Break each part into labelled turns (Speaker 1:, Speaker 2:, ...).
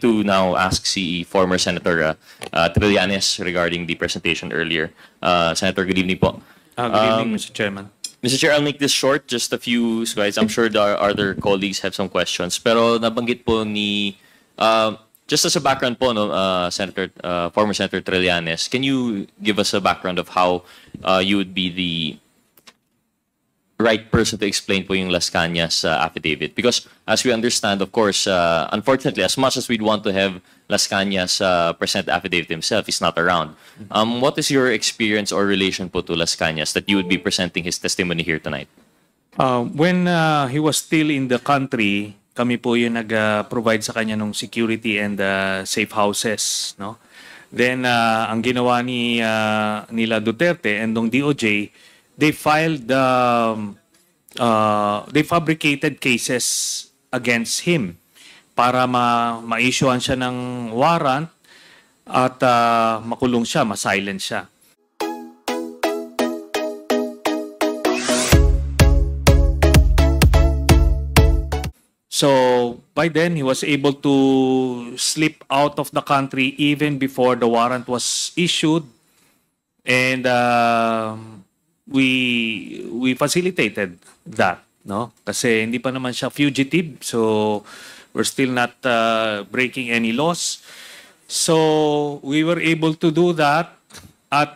Speaker 1: to now ask si former Senator Trillanes regarding the presentation earlier. Senator, good evening po.
Speaker 2: Good evening, Mr. Chairman.
Speaker 1: Mr. Chair, I'll make this short, just a few slides. I'm sure the other colleagues have some questions. Pero nabanggit po ni, just as a background po, no, former Senator Trillanes, can you give us a background of how you would be the right person to explain po yung Las Cañas affidavit? Because as we understand, of course, unfortunately, as much as we'd want to have Las Cañas present the affidavit himself, he's not around. What is your experience or relation po to Las Cañas that you would be presenting his testimony here tonight?
Speaker 2: When he was still in the country, kami po yung nag-provide sa kanya ng security and safe houses, no? Then ang ginawa ni nila Duterte and ng DOJ, they filed they fabricated cases against him para ma-issuean siya ng warrant at makulong siya, ma-silent siya. So by then, he was able to slip out of the country even before the warrant was issued, and we facilitated that, no? Kasi hindi pa naman siya fugitive, so we're still not breaking any laws. So we were able to do that, at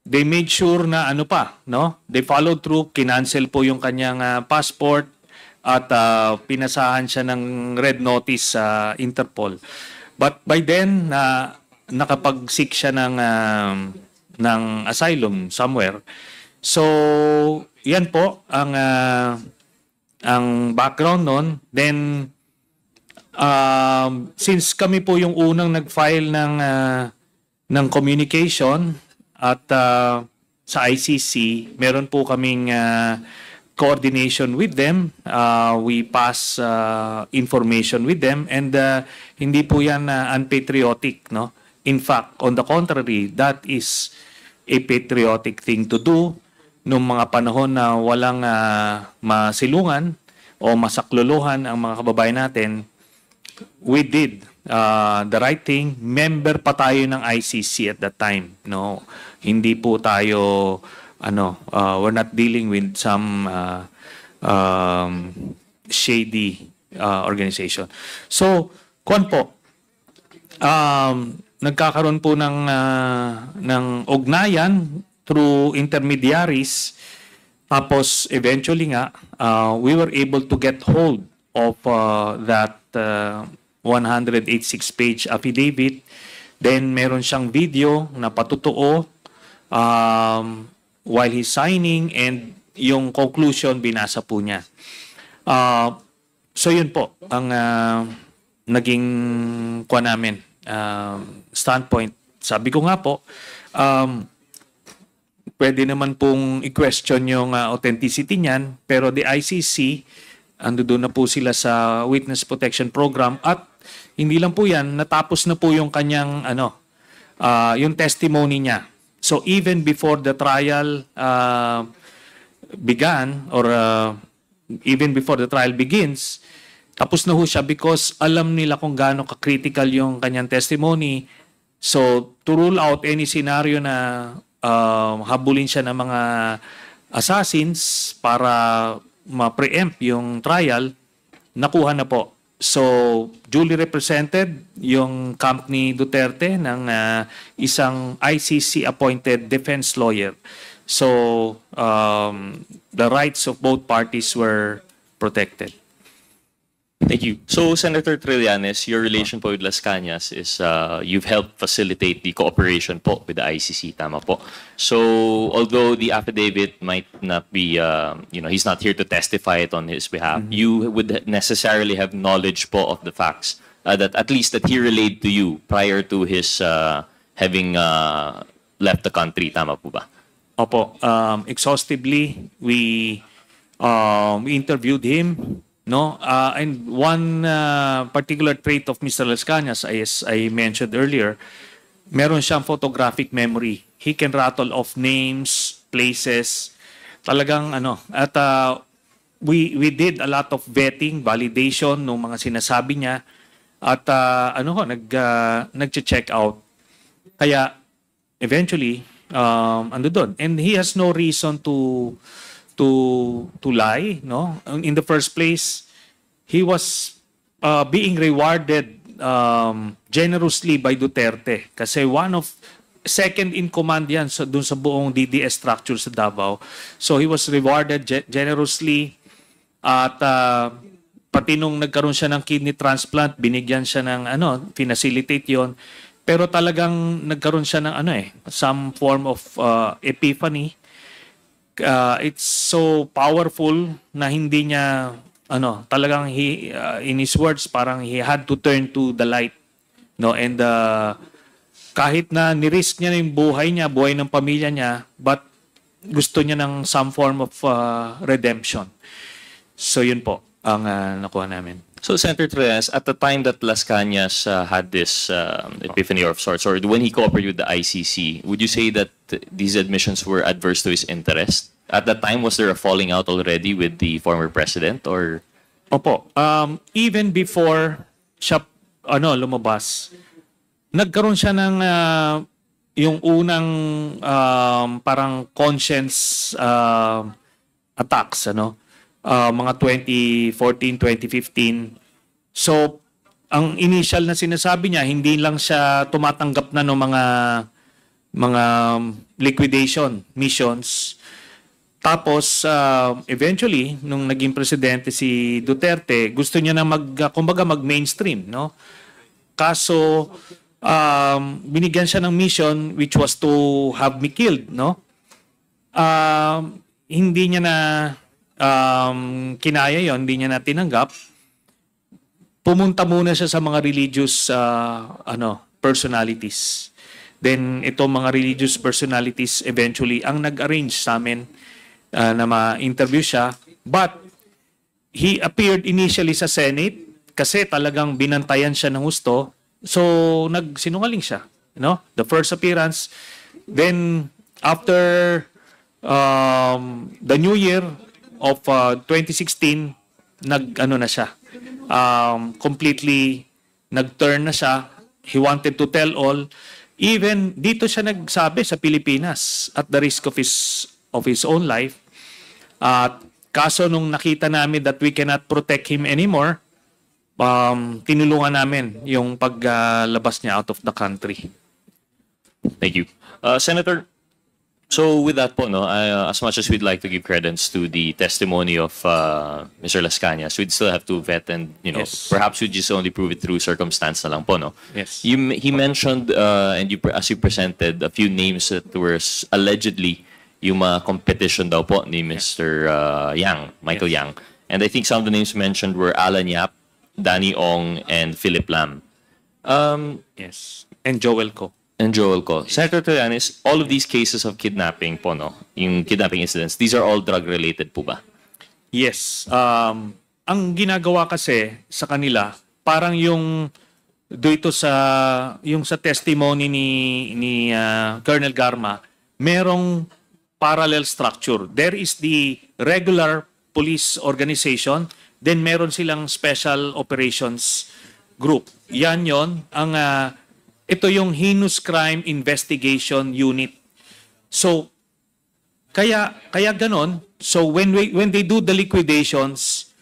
Speaker 2: they made sure na ano pa, no? They followed through, kinancel po yung kanyang passport at pinasahan siya ng red notice sa Interpol. But by then, nakapag-seek siya ng asylum somewhere. So, yan po ang background nun. Then, since kami po yung unang nag-file ng communication at sa ICC, meron po kaming coordination with them. We pass information with them, and hindi po yan unpatriotic, no? In fact, on the contrary, that is a patriotic thing to do noong mga panahon na walang masilungan o masakluluhan ang mga kababayan natin. We did the right thing. Member pa tayo ng ICC at that time, no? Hindi po tayo we're not dealing with some shady organization. So, kuwan po, nagkakaroon po ng ugnayan through intermediaries. Tapos, eventually nga, we were able to get hold of that 186-page affidavit. Then, meron siyang video na patutuo while he's signing, and yung conclusion binasa po niya. So yun po ang naging kuha namin standpoint. Sabi ko nga po, pwede naman pong i-question yung authenticity niyan, pero the ICC, ando doon na po sila sa Witness Protection Program, at hindi lang po yan, natapos na po yung kanyang yung testimony niya. So even before the trial began, or even before the trial begins, tapos na ho siya because alam nila kung gaano ka-critical yung kanyang testimony. So to rule out any scenario na habulin siya ng mga assassins para ma-preempt yung trial, nakuha na po. So, duly represented yung camp ni Duterte ng isang ICC-appointed defense lawyer. So, the rights of both parties were protected.
Speaker 1: Thank you. So, Senator Trillanes, your relation po with Las Cañas is you've helped facilitate the cooperation po with the ICC, tama po. So, although the affidavit might not be, he's not here to testify it on his behalf, you would necessarily have knowledge po of the facts that at least that he relayed to you prior to his having left the country, tama po ba?
Speaker 2: Opo, exhaustively, we interviewed him. No, and one particular trait of Mr. Las Cañas, as I mentioned earlier, meron siyang photographic memory. He can rattle off names, places. Talagang at we did a lot of vetting, validation ng mga sinasabi niya. at nag-check out. Kaya eventually ando doon, and he has no reason to lie, no? In the first place, he was being rewarded generously by Duterte kasi one of second in command yan dun sa buong DDS structure sa Davao. So he was rewarded generously at pati nung nagkaroon siya ng kidney transplant, binigyan siya ng pinacilitate yon. Pero talagang nagkaroon siya ng some form of epiphany. It's so powerful na hindi niya talagang in his words parang he had to turn to the light, no? And kahit na ni-risk niya yung buhay niya, buhay ng pamilya niya, but gusto niya ng some form of redemption. So yun po ang nakuha namin.
Speaker 1: So, Senator Trillanes, at the time that Las Cañas had this epiphany of sorts, or when he cooperated with the ICC, would you say that these admissions were adverse to his interest? At that time, was there a falling out already with the former president, or?
Speaker 2: Opo. Even before siya lumabas, nagkaroon siya ng yung unang parang conscience attacks, mga 2014, 2015. So, ang initial na sinasabi niya, hindi lang siya tumatanggap na ng mga liquidation missions. Tapos, eventually, nung naging presidente si Duterte, gusto niya na kumbaga mag-mainstream, no? Kaso, binigyan siya ng mission which was to have me killed, no? Hindi niya na kinaya yon, hindi niya na tinanggap. Pumunta muna siya sa mga religious personalities. Then itong mga religious personalities eventually ang nag-arrange sa amin na ma-interview siya. But he appeared initially sa Senate kasi talagang binantayan siya ng husto. So nagsinungaling siya, the first appearance. Then after the New Year of 2016, na siya. Completely nag-turn na siya. He wanted to tell all. Even dito siya nagsabi sa Pilipinas at the risk of his own life. At kaso nung nakita namin that we cannot protect him anymore, tinulungan namin yung paglabas niya out of the country.
Speaker 1: Thank you. Senator, so with that po, as much as we'd like to give credence to the testimony of Mr. Las Cañas, we'd still have to vet and,
Speaker 2: Yes.
Speaker 1: perhaps we just only prove it through circumstance na lang po, no?
Speaker 2: Yes.
Speaker 1: He mentioned, and as you presented, a few names that were allegedly yung mga competition daw po ni Mr. Yang, Michael Yang. And I think some of the names mentioned were Alan Yap, Danny Ong, and Philip Lam.
Speaker 2: Yes. And Joel Ko.
Speaker 1: And Joel Ko. Senator Trillanes, all of these cases of kidnapping po, yung kidnapping incidents, these are all drug-related po ba?
Speaker 2: Yes. Ang ginagawa kasi sa kanila, parang yung dito sa testimony ni Colonel Garma, merong parallel structure. There is the regular police organization, then meron silang special operations group. Yan yon ang ito yung heinous crime investigation unit. So kaya ganon. So when they do the liquidations,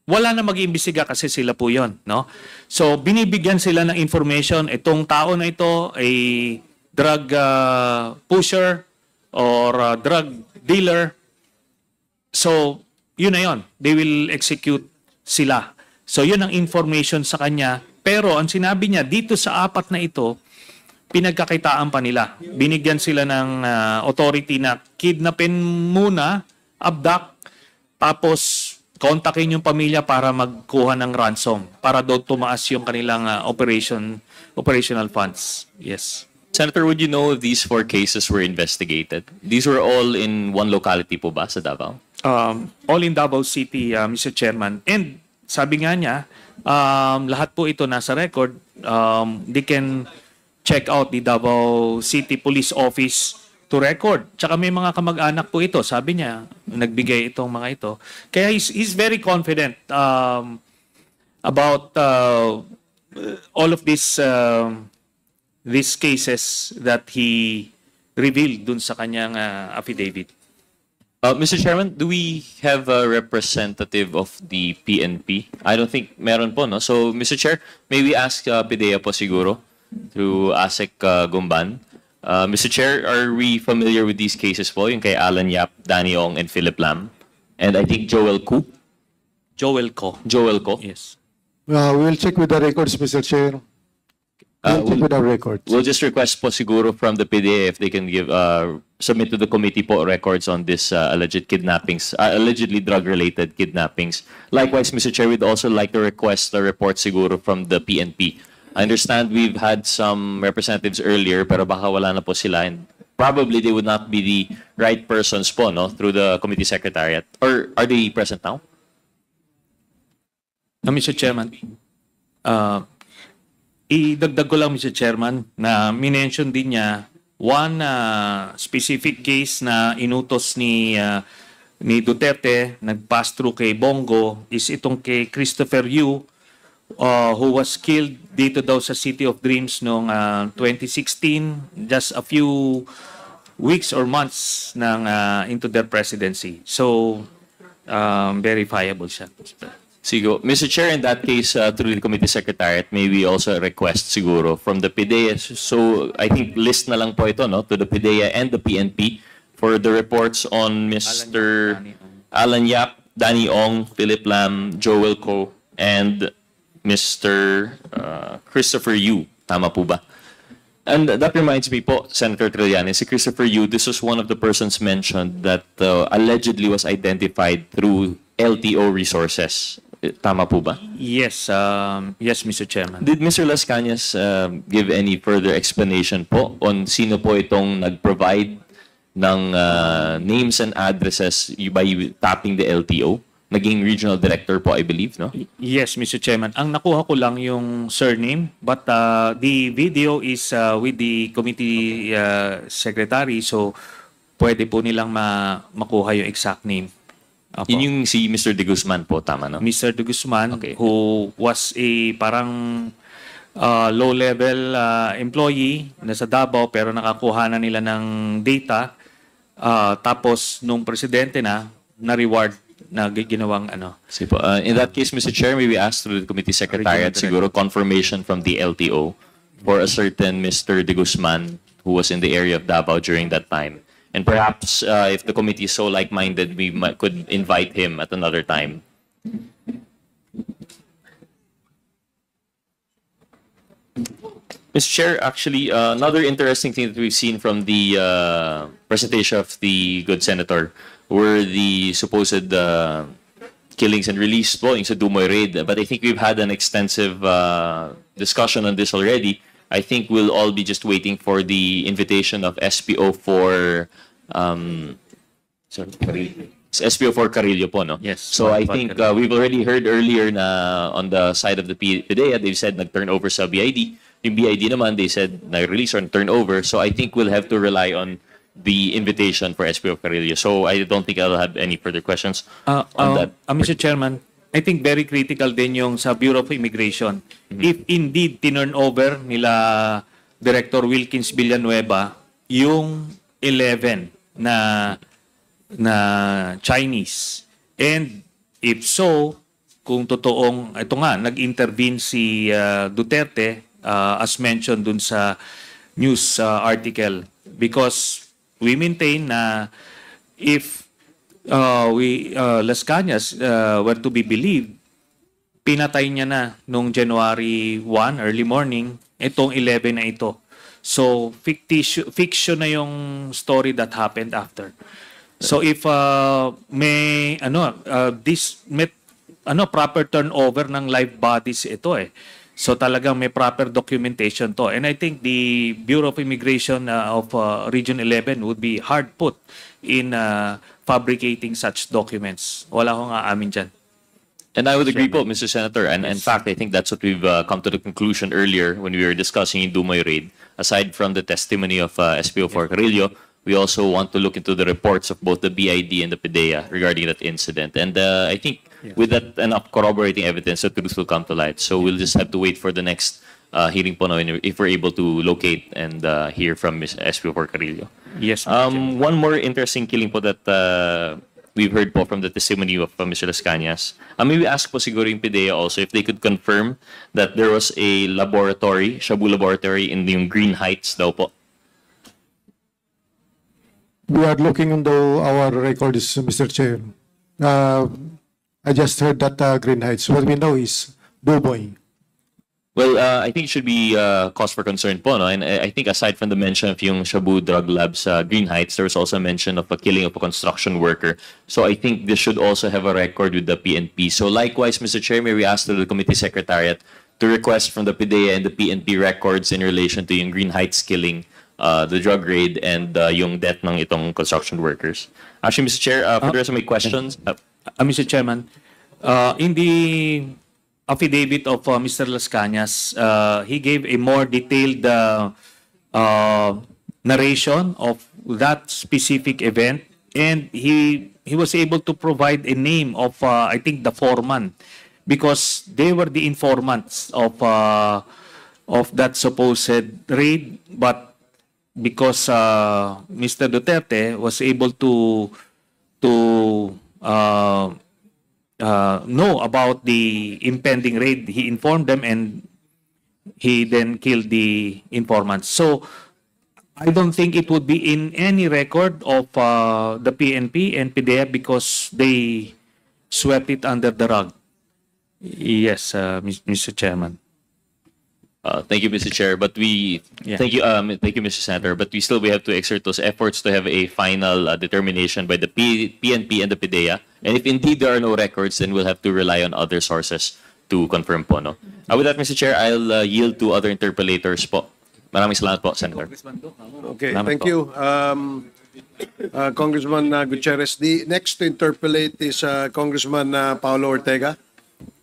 Speaker 2: wala na mag-iimbestiga kasi sila po yon, no? So binibigyan sila ng information, itong tao na ito ay drug pusher or drug dealer. So yun na yun. They will execute sila. So yun ang information sa kanya. Pero ang sinabi niya, dito sa apat na ito, pinagkakitaan pa nila. Binigyan sila ng authority na kidnapin muna, abduct, tapos kontakin yung pamilya para magkuha ng ransom, para doon tumaas yung kanilang operational funds. Yes.
Speaker 1: Senator, would you know if these 4 cases were investigated? These were all in one locality po ba sa Davao?
Speaker 2: All in Davao City, Mr. Chairman. And sabi nga niya, lahat po ito nasa record. They can check out the Davao City Police Office to record. Tsaka may mga kamag-anak po ito. Sabi niya, nagbigay itong mga ito. Kaya he's very confident. about all of these cases that he revealed dun sa kanyang affidavit.
Speaker 1: Mr. Chairman, do we have a representative of the PNP? I don't think meron po, no? So, Mr. Chair, may we ask PIDEA po siguro through ASEC Gumban. Mr. Chair, are we familiar with these cases po? Yung kay Alan Yap, Danny Ong, and Philip Lam? And I think Joel Ko?
Speaker 2: Joel Ko.
Speaker 1: Joel Ko?
Speaker 2: Yes.
Speaker 3: We will check with the records, Mr. Chair. We'll check with the records.
Speaker 1: We'll just request po siguro from the PIDEA if they can give submit to the committee po records on this alleged kidnappings, allegedly drug-related kidnappings. Likewise, Mr. Chair, we'd also like to request a report siguro from the PNP. I understand we've had some representatives earlier, pero baka wala na po sila, and probably they would not be the right persons po, no, through the committee secretariat. Or are they present now?
Speaker 2: Mr. Chairman, idagdag ko lang, Mr. Chairman, na minention din niya one specific case na inutos ni Duterte, nag-pass through kay Bongo, is itong kay Christopher Yu, who was killed dito daw sa City of Dreams noong 2016, just a few weeks or months into their presidency. So, verifiable siya.
Speaker 1: Sigo. Mr. Chair, in that case, through the committee secretariat, may we also request siguro from the PIDEA. So I think list na lang po ito, no, to the PIDEA and the PNP for the reports on Mr. Alan Yap, Danny Ong, Philip Lam, Joel Ko, and Mr. Christopher Yu. Tama po ba? And that reminds me po, Senator Trillanes, si Christopher Yu, this was one of the persons mentioned that allegedly was identified through LTO resources. Tama po ba?
Speaker 2: Yes, yes, Mr. Chairman.
Speaker 1: Did Mr. Las Cañas give any further explanation po on sino po itong nag-provide ng names and addresses by tapping the LTO? Naging regional director po, I believe, no?
Speaker 2: Yes, Mr. Chairman. Ang nakuha ko lang yung surname, but the video is with the committee secretary, so pwede po nilang makuha yung exact name. Apo.
Speaker 1: Yun yung si Mr. De Guzman po, tama, no?
Speaker 2: Mr. De Guzman,
Speaker 1: Okay.
Speaker 2: who was a parang low-level employee na sa Davao pero nakakuha na nila ng data. Tapos, nung presidente na-reward na ginawang ano.
Speaker 1: Sige po. In that case, Mr. Chair, may we ask through the committee secretariat siguro confirmation from the LTO for a certain Mr. De Guzman who was in the area of Davao during that time. And perhaps if the committee is so like-minded, we could invite him at another time. Mr. Chair, actually, another interesting thing that we've seen from the presentation of the good senator were the supposed killings and release po sa Dumoy raid. But I think we've had an extensive discussion on this already. I think we'll all be just waiting for the invitation of SPO for SPO for Carillo po, no?
Speaker 2: Yes.
Speaker 1: So I think we've already heard earlier na on the side of the PIDEA, they've said nag-turn over sa BID. Yung BID naman, they said nag-release or turn over. So I think we'll have to rely on the invitation for SPO Carillo. So I don't think I'll have any further questions on that.
Speaker 2: Mr. Chairman, I think very critical din yung sa Bureau of Immigration. If indeed tinurn over nila Director Wilkins Villanueva yung 11 na Chinese. And if so, kung totoong, ito nga, nag-intervene si Duterte as mentioned dun sa news article, because we maintain na if Las Cañas were to be believed, pinatay niya na nung January 1, early morning, itong 11 na ito. So, fiction na yung story that happened after. So, if may proper turnover ng live bodies ito eh. So, talagang may proper documentation to. And I think the Bureau of Immigration of Region 11 would be hard put in fabricating such documents. Wala akong aamin dyan.
Speaker 1: And I would agree po, Mr. Senator. And in fact, I think that's what we've come to the conclusion earlier when we were discussing in Dumoy raid. Aside from the testimony of SPO for Carillo, we also want to look into the reports of both the BID and the PDEA regarding that incident. And I think with that enough corroborating evidence, the truth will come to light. So we'll just have to wait for the next hearing po, no, if we're able to locate and hear from Ms. SP4 Carrillo.
Speaker 2: Yes, Mr. Chairman.
Speaker 1: One more interesting killing po that we've heard po from the testimony of Mr. Las Cañas. Maybe ask po siguro yung PDEA also if they could confirm that there was a laboratory, Shabu laboratory in yung Green Heights daw po.
Speaker 3: We are looking into our records, Mr. Chair. I just heard that Green Heights. What we know is Duboy.
Speaker 1: Well, I think it should be cause for concern po, no? And I think aside from the mention of yung Shabu Drug Labs Green Heights, there was also mention of a killing of a construction worker. So I think this should also have a record with the PNP. So likewise, Mr. Chair, may we ask to the Committee Secretariat to request from the PDEA and the PNP records in relation to yung Green Heights killing, the drug raid, and yung death ng itong construction workers. Actually, Mr. Chair, for the rest of my questions...
Speaker 2: Mr. Chairman, in the affidavit of Mr. Las Cañas, he gave a more detailed narration of that specific event, and he was able to provide a name of I think the foreman, because they were the informants of that supposed raid, but because Mr. Duterte was able to know about the impending raid, he informed them and he then killed the informants. So I don't think it would be in any record of the PNP and PDEA because they swept it under the rug. Yes, Mr. Chairman.
Speaker 1: Thank you, Mr. Chair. But thank you, Mr. Senator. But we have to exert those efforts to have a final determination by the PNP and the PDEA. And if indeed there are no records, then we'll have to rely on other sources to confirm po, no? With that, Mr. Chair, I'll yield to other interpellators po. Maraming salamat po, Senator.
Speaker 4: Okay,
Speaker 2: Salamat
Speaker 4: thank
Speaker 2: po.
Speaker 4: you. Congressman Gutierrez. The next to interpellate is Congressman Paolo Ortega.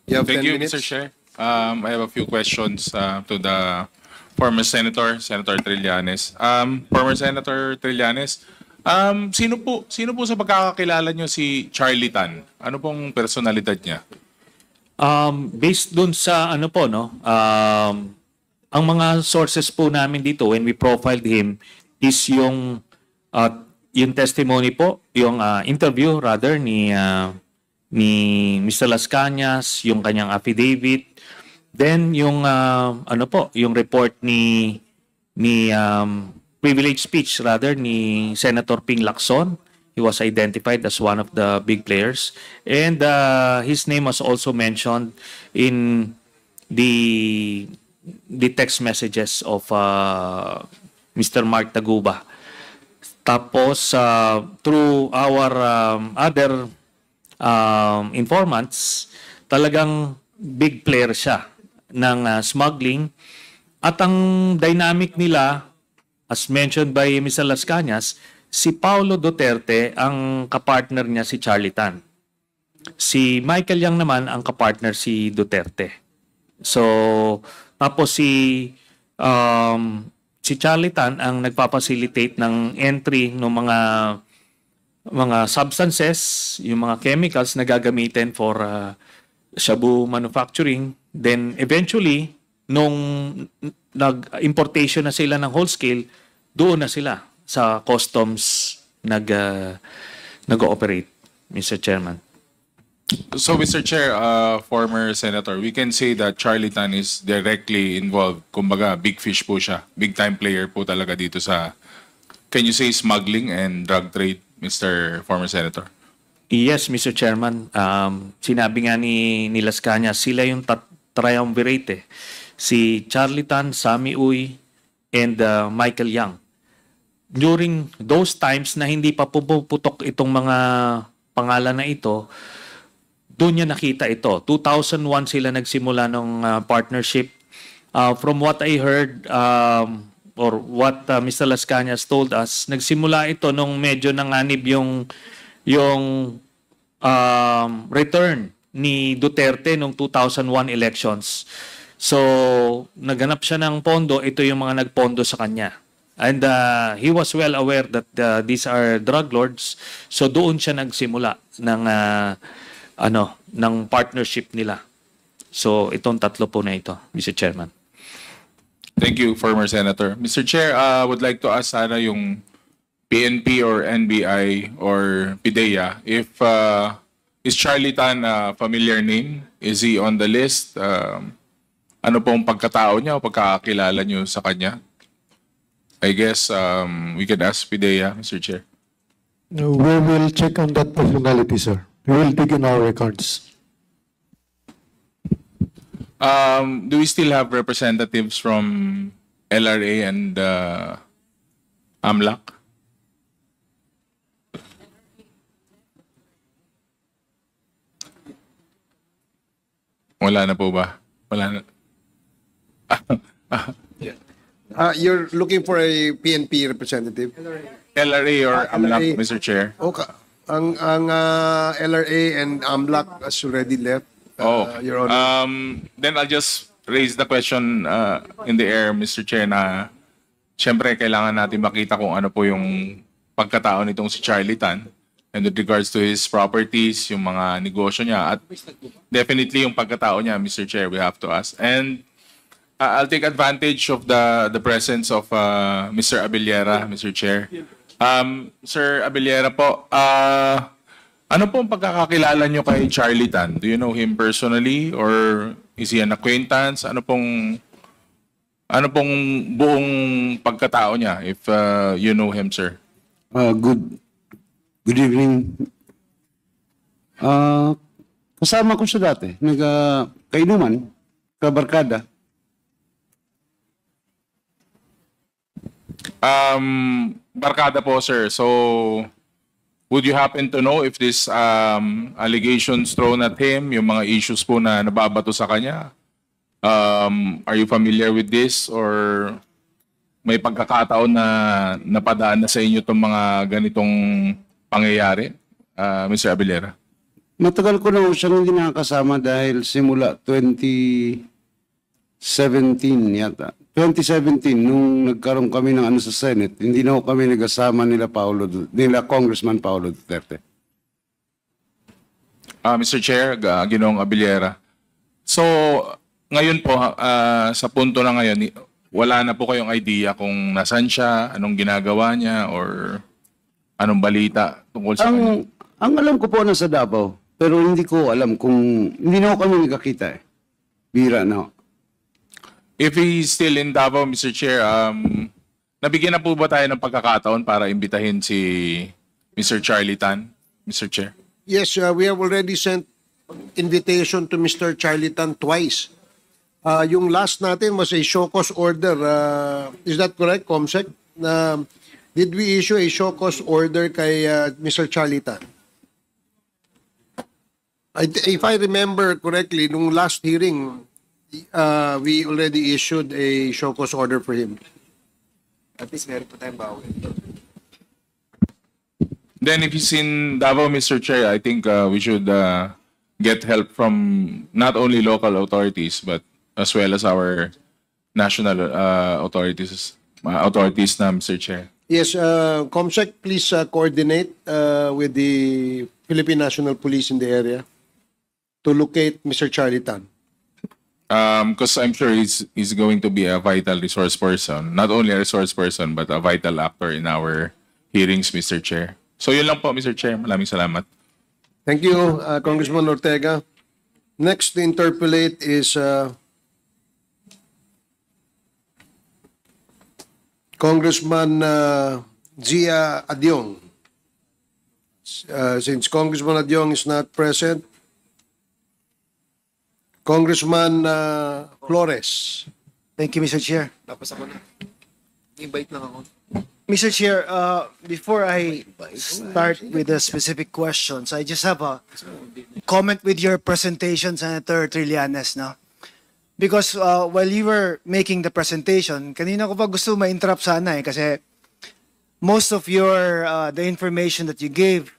Speaker 4: You have
Speaker 5: Thank
Speaker 4: 10
Speaker 5: you,
Speaker 4: minutes.
Speaker 5: Mr. Chair. I have a few questions to the former Senator Trillanes. Former Senator Trillanes, sino po sa pagkakakilala nyo si Charlie Tan? Ano pong personalidad niya?
Speaker 2: Based dun sa ano po, no, ang mga sources po namin dito when we profiled him is yung testimony po, yung interview rather ni Mr. Las Cañas, yung kanyang affidavit, then yung ano po, yung report ni privilege speech rather ni Senator Ping Lacson. He was identified as one of the big players, and his name was also mentioned in the text messages of Mr. Mark Taguba. Tapos through our other informants, talagang big player siya ng smuggling, at ang dynamic nila, as mentioned by Mr. Las Cañas, si Paulo Duterte ang kapartner niya si Charlie Tan. Si Michael Yang naman ang kapartner si Duterte. So tapos si Charlie Tan ang nagpapacilitate ng entry ng mga substances, yung mga chemicals na gagamitin for shabu manufacturing. Then eventually, nung nag-importation na sila ng whole scale, doon na sila sa customs nag-ooperate, Mr. Chairman.
Speaker 5: So, Mr. Chair, former Senator, we can say that Charlie Tan is directly involved. Kumbaga, big fish po siya. Big time player po talaga dito sa, can you say smuggling and drug trade, Mr. former Senator?
Speaker 2: Yes, Mr. Chairman. Sinabi nga ni Las Cañas, sila yung triumvirate eh. Si Charlie Tan, Sammy Uy, and Michael Yang. During those times na hindi pa puputok itong mga pangalan na ito, doon niya nakita ito. 2001 sila nagsimula ng partnership. From what I heard, or what Mr. Las Cañas told us, nagsimula ito nung medyo nanganib yung return ni Duterte nung 2001 elections. So, naghanap siya ng pondo. Ito yung mga nagpondo sa kanya. And he was well aware that these are drug lords. So doon siya nagsimula ng ng partnership nila. So itong tatlo po na ito, Mr. Chairman.
Speaker 5: Thank you, former Senator. Mr. Chair, would like to ask sana yung PNP or NBI or PIDEA if is Charlie Tan a familiar name? Is he on the list? Ano pong pagkatao niya o pagkakakilala niyo sa kanya? I guess we can ask PIDEA, Mr. Chair.
Speaker 3: No, we will check on that personality, sir. We will dig in our records.
Speaker 5: Do we still have representatives from LRA and AMLAC? Wala na po ba? Wala na.
Speaker 4: You're looking for a PNP representative?
Speaker 5: LRA or AMLAC,
Speaker 4: LRA.
Speaker 5: Mr. Chair?
Speaker 4: Okay. Ang LRA and AMLAC has already left, Your Honor.
Speaker 5: Then I'll just raise the question in the air, Mr. Chair, na siyempre kailangan natin makita kung ano po yung pagkatao nitong si Charlie Tan and with regards to his properties, yung mga negosyo niya, at definitely yung pagkatao niya, Mr. Chair, we have to ask. And I'll take advantage of the presence of Mr. Abellera, Mr. Chair. Sir Abellera po, ano pong pagkakakilala nyo kay Charlie Tan? Do you know him personally or is he an acquaintance? Ano pong buong pagkatao niya if you know him, sir?
Speaker 6: Good evening. Kasama ko siya dati. Kainuman, kabarkada.
Speaker 5: Barkada po, sir. So, would you happen to know if this allegations thrown at him, yung mga issues po na nababato sa kanya, are you familiar with this or may pagkakataon na napadaan na sa inyo itong mga ganitong pangyayari, Mr. Abellera?
Speaker 6: Matagal ko na siyang hindi nakakasama dahil simula 2017 yata. 2017, nung nagkaroon kami ng sa Senate, hindi na kami nagasama nila Congressman Paulo Duterte.
Speaker 5: Mr. Chair, Ginoong Abellera. So, ngayon po, sa punto na ngayon, wala na po kayong idea kung nasaan siya, anong ginagawa niya, or anong balita tungkol sa kanya?
Speaker 6: Ang alam ko po nasa Davao, pero hindi ko alam kung, hindi na kami nagkakita eh. Bira na.
Speaker 5: If he's still in Davao, Mr. Chair, nabigyan na po ba tayo ng pagkakataon para imbitahin si Mr. Charlie Tan, Mr. Chair?
Speaker 4: Yes, we have already sent invitation to Mr. Charlie Tan twice. Yung last natin was a show cause order. Is that correct, Comsec? Did we issue a show cause order kay Mr. Charlie Tan? If I remember correctly, nung last hearing, we already issued a show cause order for him. At least meron pa tayong bawi.
Speaker 5: Then if he's in Davao, Mr. Chair, I think we should get help from not only local authorities but as well as our national authorities na, Mr. Chair.
Speaker 4: Yes, Comsec, please coordinate with the Philippine National Police in the area to locate Mr. Charlie Tan.
Speaker 5: Because I'm sure he's going to be a vital resource person. Not only a resource person, but a vital actor in our hearings, Mr. Chair. So yun lang po, Mr. Chair. Maraming salamat.
Speaker 4: Thank you, Congressman Ortega. Next to interpolate is Congressman Zia Adyong. Since Congressman Adyong is not present, Congressman Flores.
Speaker 7: Thank you, Mr. Chair. Tapos ako na. Invite lang ako. Mr. Chair, before I start with the specific questions, I just have a comment with your presentation, Senator Trillanes, no? Because while you were making the presentation, kanina ko pa gusto ma-interrupt sana kasi most of your the information that you gave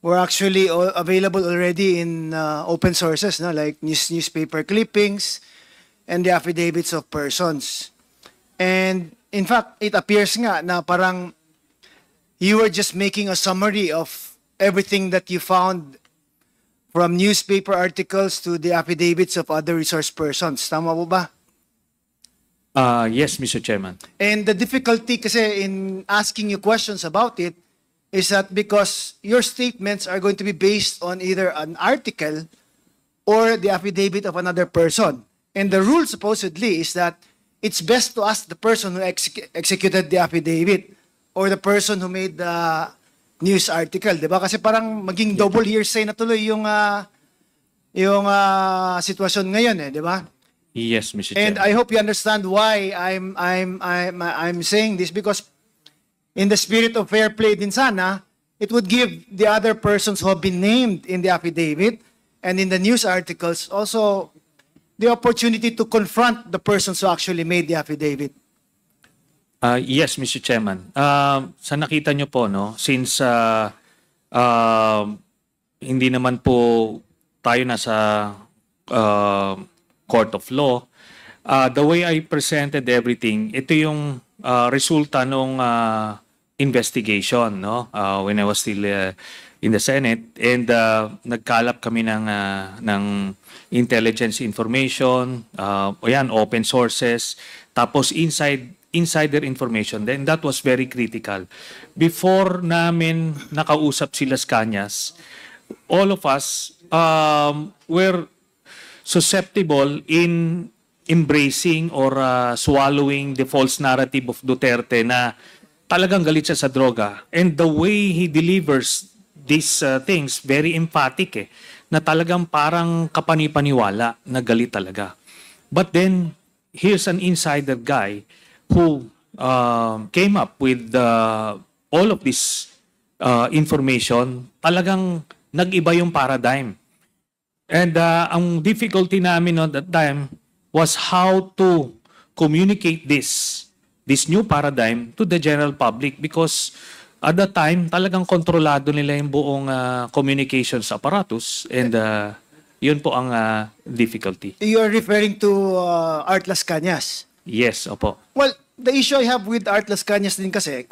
Speaker 7: were actually available already in open sources, no? Like newspaper clippings and the affidavits of persons. And in fact, it appears nga na parang you were just making a summary of everything that you found from newspaper articles to the affidavits of other resource persons. Tama po ba?
Speaker 2: Yes, Mr. Chairman.
Speaker 7: And the difficulty kasi in asking you questions about it is that because your statements are going to be based on either an article or the affidavit of another person. And the rule supposedly is that it's best to ask the person who executed the affidavit or the person who made the news article, di ba? Kasi parang maging double hearsay na tuloy yung sitwasyon ngayon, di ba?
Speaker 2: Yes, Mr.
Speaker 7: And
Speaker 2: Chairman.
Speaker 7: I hope you understand why I'm saying this, because in the spirit of fair play din sana, it would give the other persons who have been named in the affidavit and in the news articles also the opportunity to confront the persons who actually made the affidavit.
Speaker 2: Yes, Mr. Chairman. Sa nakita nyo po, no, since hindi naman po tayo nasa court of law, the way I presented everything, ito yung resulta nung investigation, no? When I was still in the Senate, and nagkalap kami ng intelligence information, open sources, tapos insider information. Then that was very critical. Before namin nakausap si Las Cañas, all of us were susceptible in embracing or swallowing the false narrative of Duterte na talagang galit siya sa droga. And the way he delivers these things, very emphatic na talagang parang kapanipaniwala na galit talaga. But then, here's an insider guy who came up with all of this information. Talagang nag-iba yung paradigm. And ang difficulty namin at that time was how to communicate this new paradigm to the general public, because at that time talagang kontrolado nila yung buong communications apparatus, and yun po ang difficulty.
Speaker 7: You are referring to Art Las Cañas.
Speaker 2: Yes, opo.
Speaker 7: Well, the issue I have with Art Las Cañas din kasi,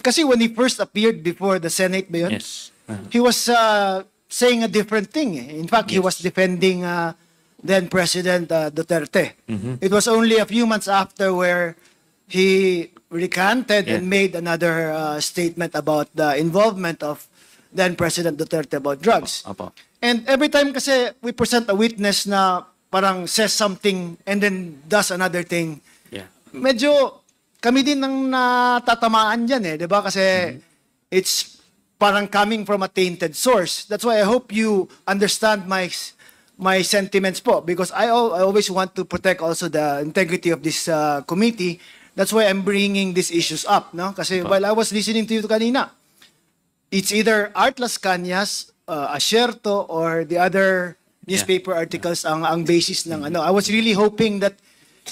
Speaker 7: kasi when he first appeared before the Senate ba yun?
Speaker 2: Yes.
Speaker 7: He was saying a different thing. In fact, he was defending then President Duterte. It was only a few months after where he recanted and made another statement about the involvement of then President Duterte about drugs.
Speaker 2: Opo.
Speaker 7: And every time kasi we present a witness na parang says something and then does another thing,
Speaker 2: Yeah.
Speaker 7: medyo kami din ang natatamaan dyan di ba? Kasi it's parang coming from a tainted source. That's why I hope you understand my sentiments po, because I always want to protect also the integrity of this committee. That's why I'm bringing these issues up, no? Kasi while I was listening to you kanina, it's either Art Las Cañas, Asierto, or the other newspaper articles ang basis ng ano. I was really hoping that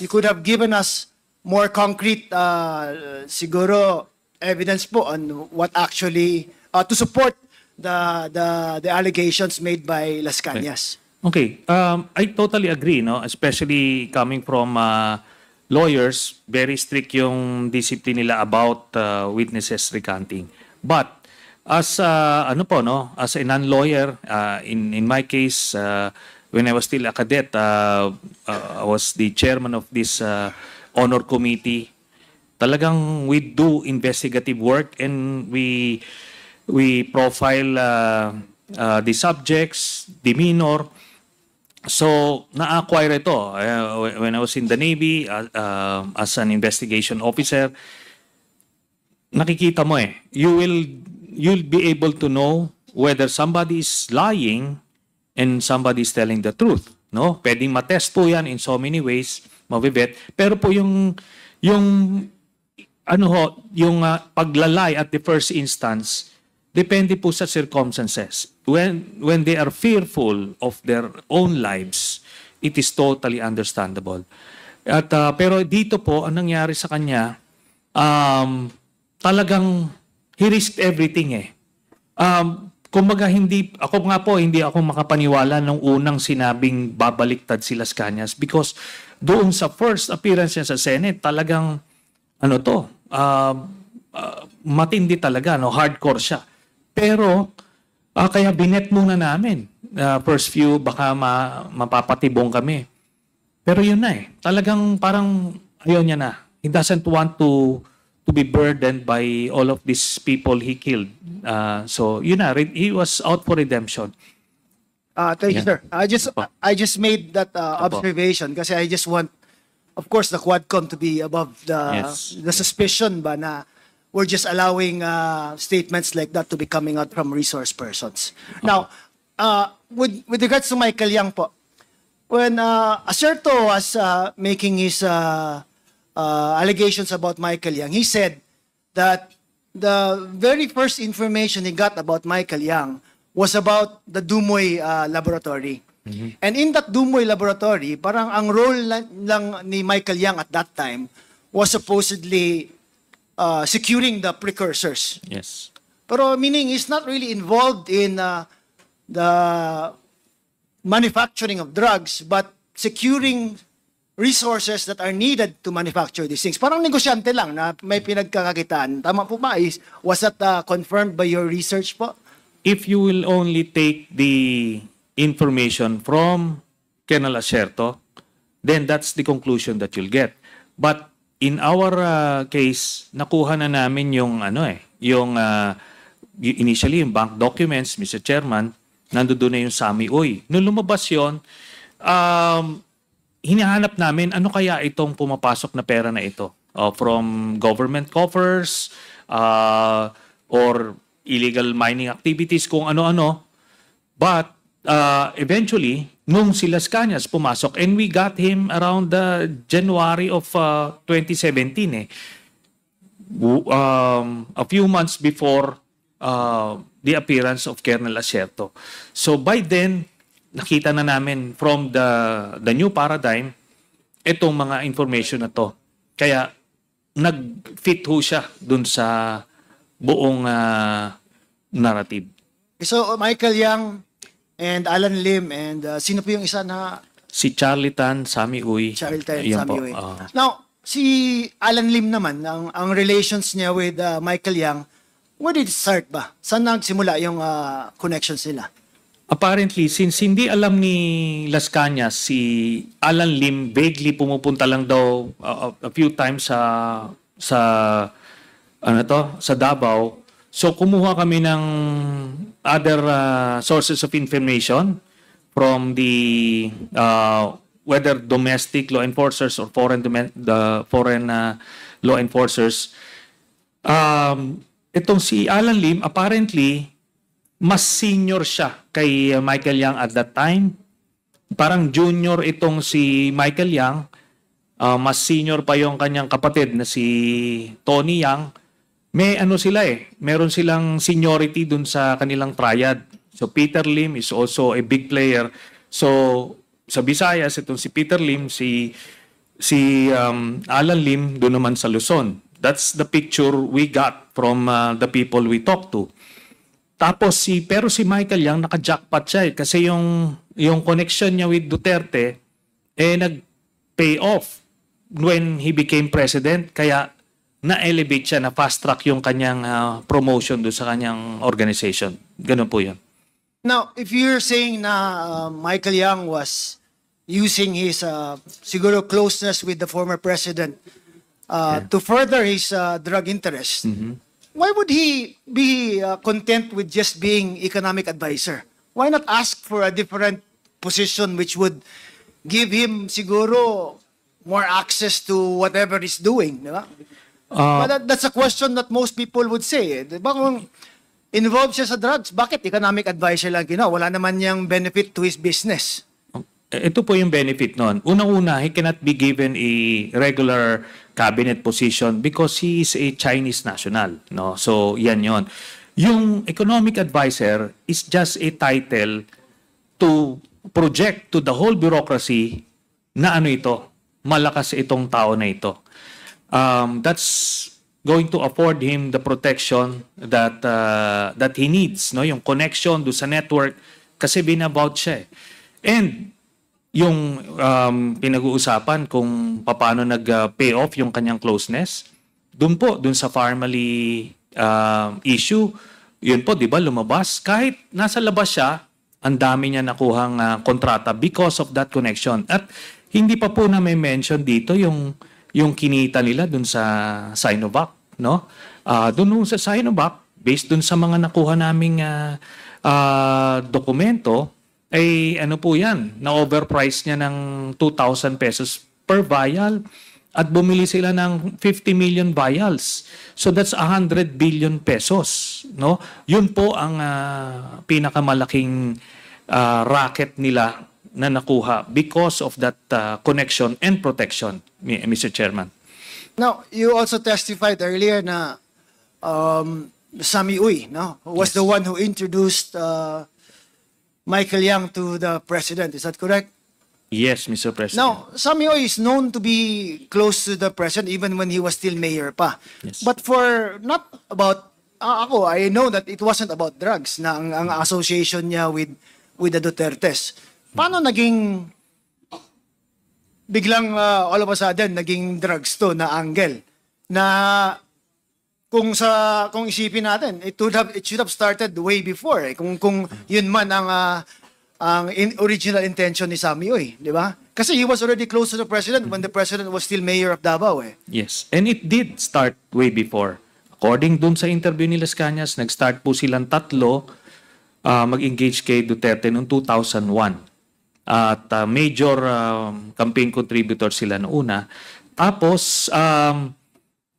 Speaker 7: you could have given us more concrete siguro evidence po on what actually to support the allegations made by Las Cañas.
Speaker 2: Okay, I totally agree, no? Especially coming from lawyers, very strict yung discipline nila about witnesses recanting. But as as a non-lawyer, in my case, when I was still a cadet, I was the chairman of this honor committee. Talagang we do investigative work, and we profile the subjects, demeanor. So, na-acquire ito. When I was in the Navy, as an investigation officer, nakikita mo you'll be able to know whether somebody is lying and somebody is telling the truth. No? Pwedeng matest po yan in so many ways, mabibet. Pero po yung paglalay at the first instance, depende po sa circumstances. When they are fearful of their own lives, it is totally understandable. At pero dito po ang nangyari sa kanya, talagang he risked everything Kumbaga hindi ako makapaniwala nung unang sinabing babaliktad si Las Cañas, because doon sa first appearance niya sa Senate, talagang ano to, matindi talaga, no? Hardcore siya. Pero, kaya binet muna namin. First few, baka mapapatibong kami. Pero yun na eh. Talagang parang ayaw niya na. He doesn't want to be burdened by all of these people he killed. So, yun na. He was out for redemption.
Speaker 7: Thank you,
Speaker 2: Yeah.
Speaker 7: sir. I just made that observation kasi I just want, of course, the Quadcom to be above
Speaker 2: Yes.
Speaker 7: the suspicion ba na we're just allowing statements like that to be coming out from resource persons. Now, with regards to Michael Yang po, when Acerto was making his allegations about Michael Yang, he said that the very first information he got about Michael Yang was about the Dumoy laboratory. And in that Dumoy laboratory, parang ang role lang ni Michael Yang at that time was supposedly securing the precursors.
Speaker 2: Yes.
Speaker 7: Pero meaning he's not really involved in the manufacturing of drugs, but securing resources that are needed to manufacture these things. Parang negosyante lang na may pinagkakakitaan. Tama po ba? Was that confirmed by your research po?
Speaker 2: If you will only take the information from Colonel Acerto, then that's the conclusion that you'll get. But in our case, nakuha na namin yung initially yung bank documents, Mr. Chairman, nandoon na yung Sami Uy. Nung lumabas yun, hinahanap namin ano kaya itong pumapasok na pera na ito from government coffers or illegal mining activities, kung ano-ano. But eventually, nung si Las Cañas pumasok, and we got him around January of 2017 a few months before the appearance of Colonel Acerto. So by then, nakita na namin from the new paradigm itong mga information na to. Kaya nag-fit ho siya dun sa buong narrative.
Speaker 7: So Michael Yang and Alan Lim and sino po yung isa na
Speaker 2: Si Charlie Tan, Sami Uy.
Speaker 7: Charlie Tan,
Speaker 2: Ayun
Speaker 7: Sami
Speaker 2: po,
Speaker 7: Uy. Now, si Alan Lim naman, ang relations niya with Michael Yang, where did it start ba? Saan nagsimula yung connections nila?
Speaker 2: Apparently, since hindi alam ni Las Cañas, si Alan Lim vaguely pumupunta lang daw a few times sa Davao. So kumuha kami ng other sources of information from the whether domestic law enforcers or foreign law enforcers. Itong si Alan Lim, apparently mas senior siya kay Michael Yang at that time. Parang junior itong si Michael Yang. Mas senior pa yung kanyang kapatid na si Tony Yang. May sila meron silang seniority dun sa kanilang triad. So Peter Lim is also a big player. So sa Visayas, itong si Peter Lim, si Alan Lim doon naman sa Luzon. That's the picture we got from the people we talked to. Tapos pero si Michael Yang naka-jackpot siya kasi yung connection niya with Duterte nag-pay off when he became president, kaya na-elevate siya, na fast-track yung kanyang promotion doon sa kanyang organization. Ganun po yun.
Speaker 7: Now, if you're saying na Michael Yang was using his siguro closeness with the former president to further his drug interest, why would he be content with just being economic advisor? Why not ask for a different position which would give him siguro more access to whatever he's doing, di ba? But that's a question that most people would say. Di ba kung involved siya sa drugs, bakit economic advisor lang ginawa? Wala naman niyang benefit to his business.
Speaker 2: Ito po yung benefit nun. Unang-una, he cannot be given a regular cabinet position because he is a Chinese national. No? So, yan yon. Yung economic advisor is just a title to project to the whole bureaucracy na malakas itong tao na ito. That's going to afford him the protection that he needs, no? Yung connection do sa network kasi binabout siya. And yung pinag-uusapan kung paano nag-pay off yung kanyang closeness, dun sa family issue, yun po, di ba, lumabas. Kahit nasa labas siya, ang dami niya nakuhang kontrata because of that connection. At hindi pa po na may mention dito yung kinita nila dun sa Sinovac, no? Dun sa Sinovac, based dun sa mga nakuha naming dokumento, ay ano po yan, na-overprice niya ng 2,000 pesos per vial at bumili sila ng 50 million vials. So that's 100 billion pesos, no? Yun po ang pinakamalaking racket nila na nakuha because of that connection and protection, Mr. Chairman.
Speaker 7: Now, you also testified earlier na Sammy Uy, no, was the one who introduced Michael Yang to the president. Is that correct?
Speaker 2: Yes, Mr. President.
Speaker 7: Now, Sammy Uy is known to be close to the president even when he was still mayor pa.
Speaker 2: Yes.
Speaker 7: But for not about ako, I know that it wasn't about drugs na ang association niya with the Dutertes. Paano naging biglang all of a sudden naging drugs to na angle na kung isipin natin it should have started way before kung yun man ang original intention ni Sammy Uy, di ba? Kasi he was already close to the president when the president was still mayor of Davao
Speaker 2: Yes, and it did start way before. According dun sa interview ni Las Cañas, nag-start po silang tatlo mag-engage kay Duterte noong 2001. At major campaign contributor sila noong una. Tapos,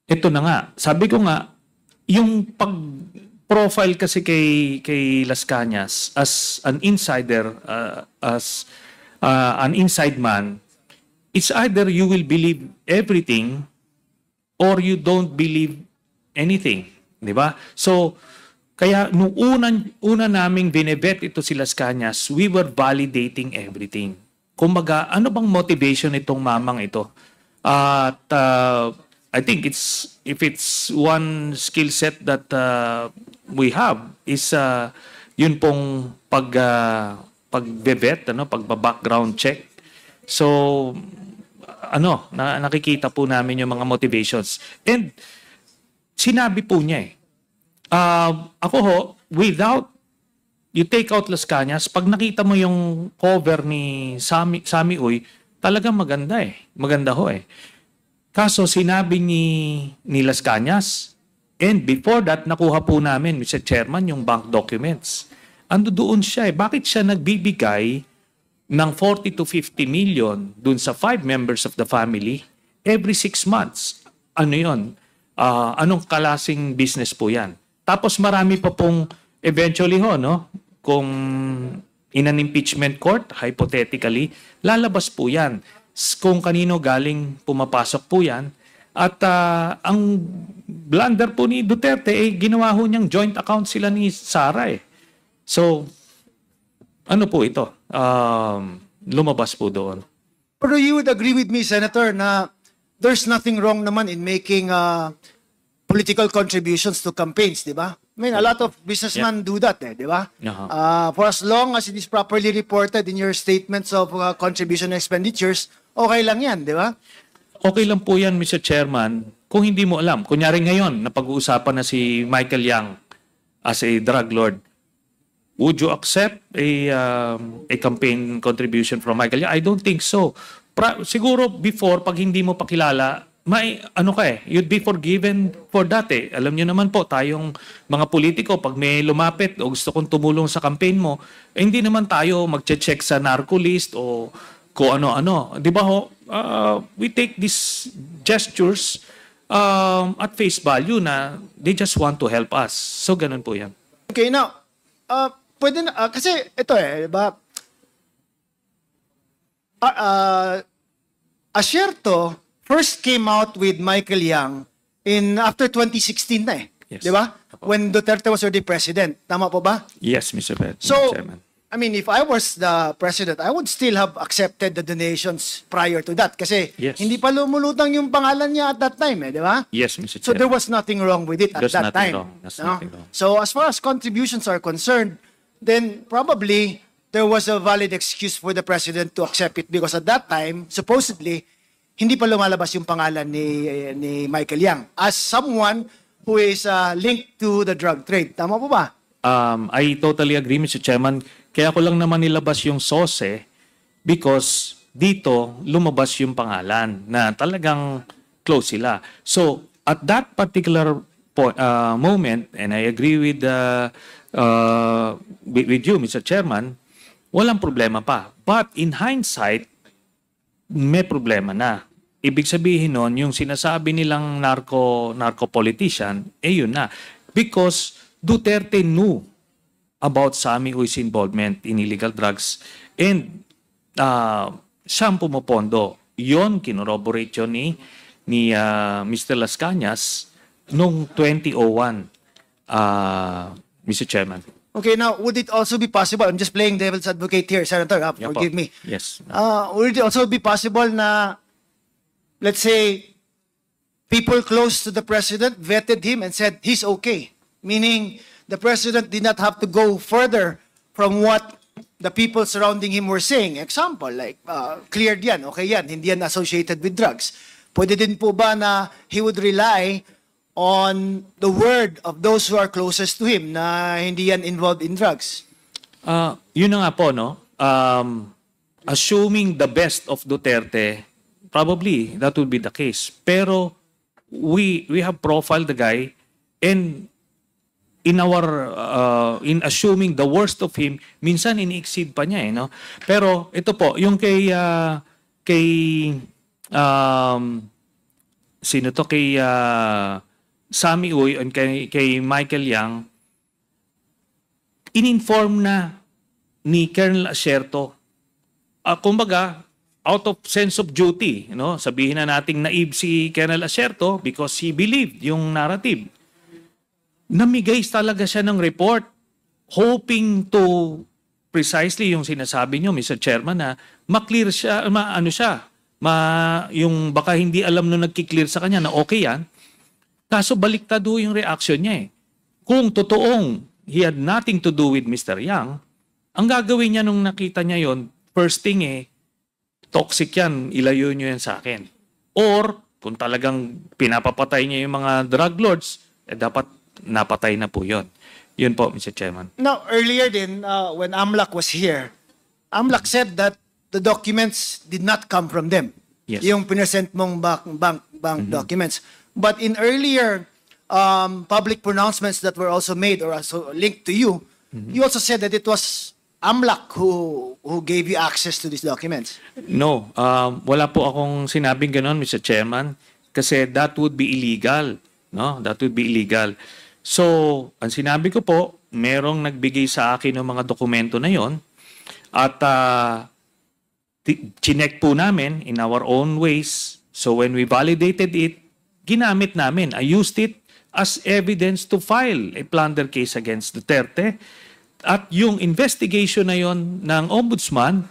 Speaker 2: ito na nga, sabi ko nga, yung pag-profile kasi kay Las Cañas as an insider, as an inside man, it's either you will believe everything or you don't believe anything. Di ba? So, kaya nung una naming binevet ito si Las Cañas, we were validating everything. Kumbaga, ano bang motivation itong mamang ito? At I think if it's one skill set that we have is yun pong pagbevet, pagba-background check. So nakikita po namin yung mga motivations. And sinabi po niya ako ho, without you take out Las Cañas, pag nakita mo yung cover ni Sammy Uy, talagang maganda Maganda ho Kaso sinabi ni Las Cañas, and before that, nakuha po namin, Mr. Chairman, yung bank documents. Ando doon siya Bakit siya nagbibigay ng 40 to 50 million dun sa 5 members of the family every 6 months? Ano yun? Anong klaseng business po yan? Tapos marami pa pong eventually kung in an impeachment court, hypothetically, lalabas po yan. Kung kanino galing pumapasok po yan. At ang blunder po ni Duterte, ginawa ho niyang joint account sila ni Sara So, ano po ito? Lumabas po doon.
Speaker 7: Pero you would agree with me, Senator, na there's nothing wrong naman in making political contributions to campaigns, di ba? I mean, a lot of businessmen do that, di ba? For as long as it is properly reported in your statements of contribution expenditures, okay lang yan, di ba?
Speaker 2: Okay lang po yan, Mr. Chairman, kung hindi mo alam. Kunyari ngayon, napag-uusapan na si Michael Yang as a drug lord. Would you accept a campaign contribution from Michael Yang? I don't think so. Siguro before, pag hindi mo pakilala, you'd be forgiven for that Alam nyo naman po, tayong mga politiko, pag may lumapit o gusto kong tumulong sa campaign mo, hindi naman tayo magche-check sa narco list o kung ano-ano. Di ba ho? We take these gestures at face value na they just want to help us. So, ganun po yan.
Speaker 7: Okay, now, pwede na, kasi ito di ba? Asierto first came out with Michael Yang after 2016 na
Speaker 2: Yes.
Speaker 7: Di ba? When Duterte was already president. Tama po ba?
Speaker 2: Yes, Mr.
Speaker 7: So,
Speaker 2: Chairman.
Speaker 7: I mean, if I was the president, I would still have accepted the donations prior to that. Kasi
Speaker 2: Yes.
Speaker 7: hindi pa lumulutang yung pangalan niya at that time, di ba?
Speaker 2: Yes, Mr.
Speaker 7: So
Speaker 2: Chairman.
Speaker 7: there was nothing wrong with it at
Speaker 2: There's
Speaker 7: that
Speaker 2: nothing
Speaker 7: time.
Speaker 2: wrong. There's
Speaker 7: no?
Speaker 2: nothing wrong.
Speaker 7: So as far as contributions are concerned, then probably there was a valid excuse for the president to accept it because at that time, supposedly, hindi pa lumalabas yung pangalan ni Michael Yang as someone who is linked to the drug trade. Tama po ba?
Speaker 2: I totally agree, Mr. Chairman. Kaya ko lang naman nilabas yung SOSE because dito lumabas yung pangalan na talagang close sila. So, at that particular moment, and I agree with you, Mr. Chairman, walang problema pa. But in hindsight, may problema na. Ibig sabihin nun, yung sinasabi nilang narco-politician, yun na. Because Duterte knew about Sammy Uy's involvement in illegal drugs and siyang pumopondo. Yun, kinorroborate yun ni Mr. Las Cañas noong 2001, Mr. Chairman.
Speaker 7: Okay, now, would it also be possible, I'm just playing devil's advocate here, Senator,
Speaker 2: Yeah,
Speaker 7: forgive
Speaker 2: po.
Speaker 7: me.
Speaker 2: Yes.
Speaker 7: Would it also be possible na, let's say, people close to the president vetted him and said he's okay? Meaning, the president did not have to go further from what the people surrounding him were saying. Example, like, cleared yan, okay yan, hindi yan associated with drugs. Pwede din po ba na he would rely on the word of those who are closest to him na hindi yan involved in drugs?
Speaker 2: Yun na nga po, no? Assuming the best of Duterte, probably that would be the case. Pero we have profiled the guy, and in assuming the worst of him, minsan ini-exceed pa niya, no? Pero ito po, yung kay sino to, kay Sammy Uy and kay Michael Yang, in-inform na ni Colonel Asierto. Kumbaga, out of sense of duty, sabihin na nating naive si Colonel Asierto because he believed yung narrative. Namigay talaga siya ng report hoping to precisely yung sinasabi nyo, Mr. Chairman, na maklear siya, yung baka hindi alam nung nagkiklear sa kanya na okay yan. Kaso baliktad yung reaction niya eh. Kung totoong he had nothing to do with Mr. Yang, ang gagawin niya nung nakita niya yon, first thing toxic yan, ilayo niyo yan sa akin. Or, kung talagang pinapapatay niya yung mga drug lords, dapat napatay na po yun. Yun po, Mr. Chairman.
Speaker 7: Now, earlier din, when AMLAC was here, AMLAC said that the documents did not come from them.
Speaker 2: Yes.
Speaker 7: Yung present mong bank documents. But in earlier public pronouncements that were also made or also linked to you, you also said that it was AMLAC who gave you access to these documents.
Speaker 2: No, wala po akong sinabing gano'n, Mr. Chairman, kasi that would be illegal. No, that would be illegal. So, ang sinabi ko po, merong nagbigay sa akin ng mga dokumento na yon at chinek po namin in our own ways. So, when we validated it, ginamit namin. I used it as evidence to file a plunder case against Duterte. At yung investigation na yon ng Ombudsman,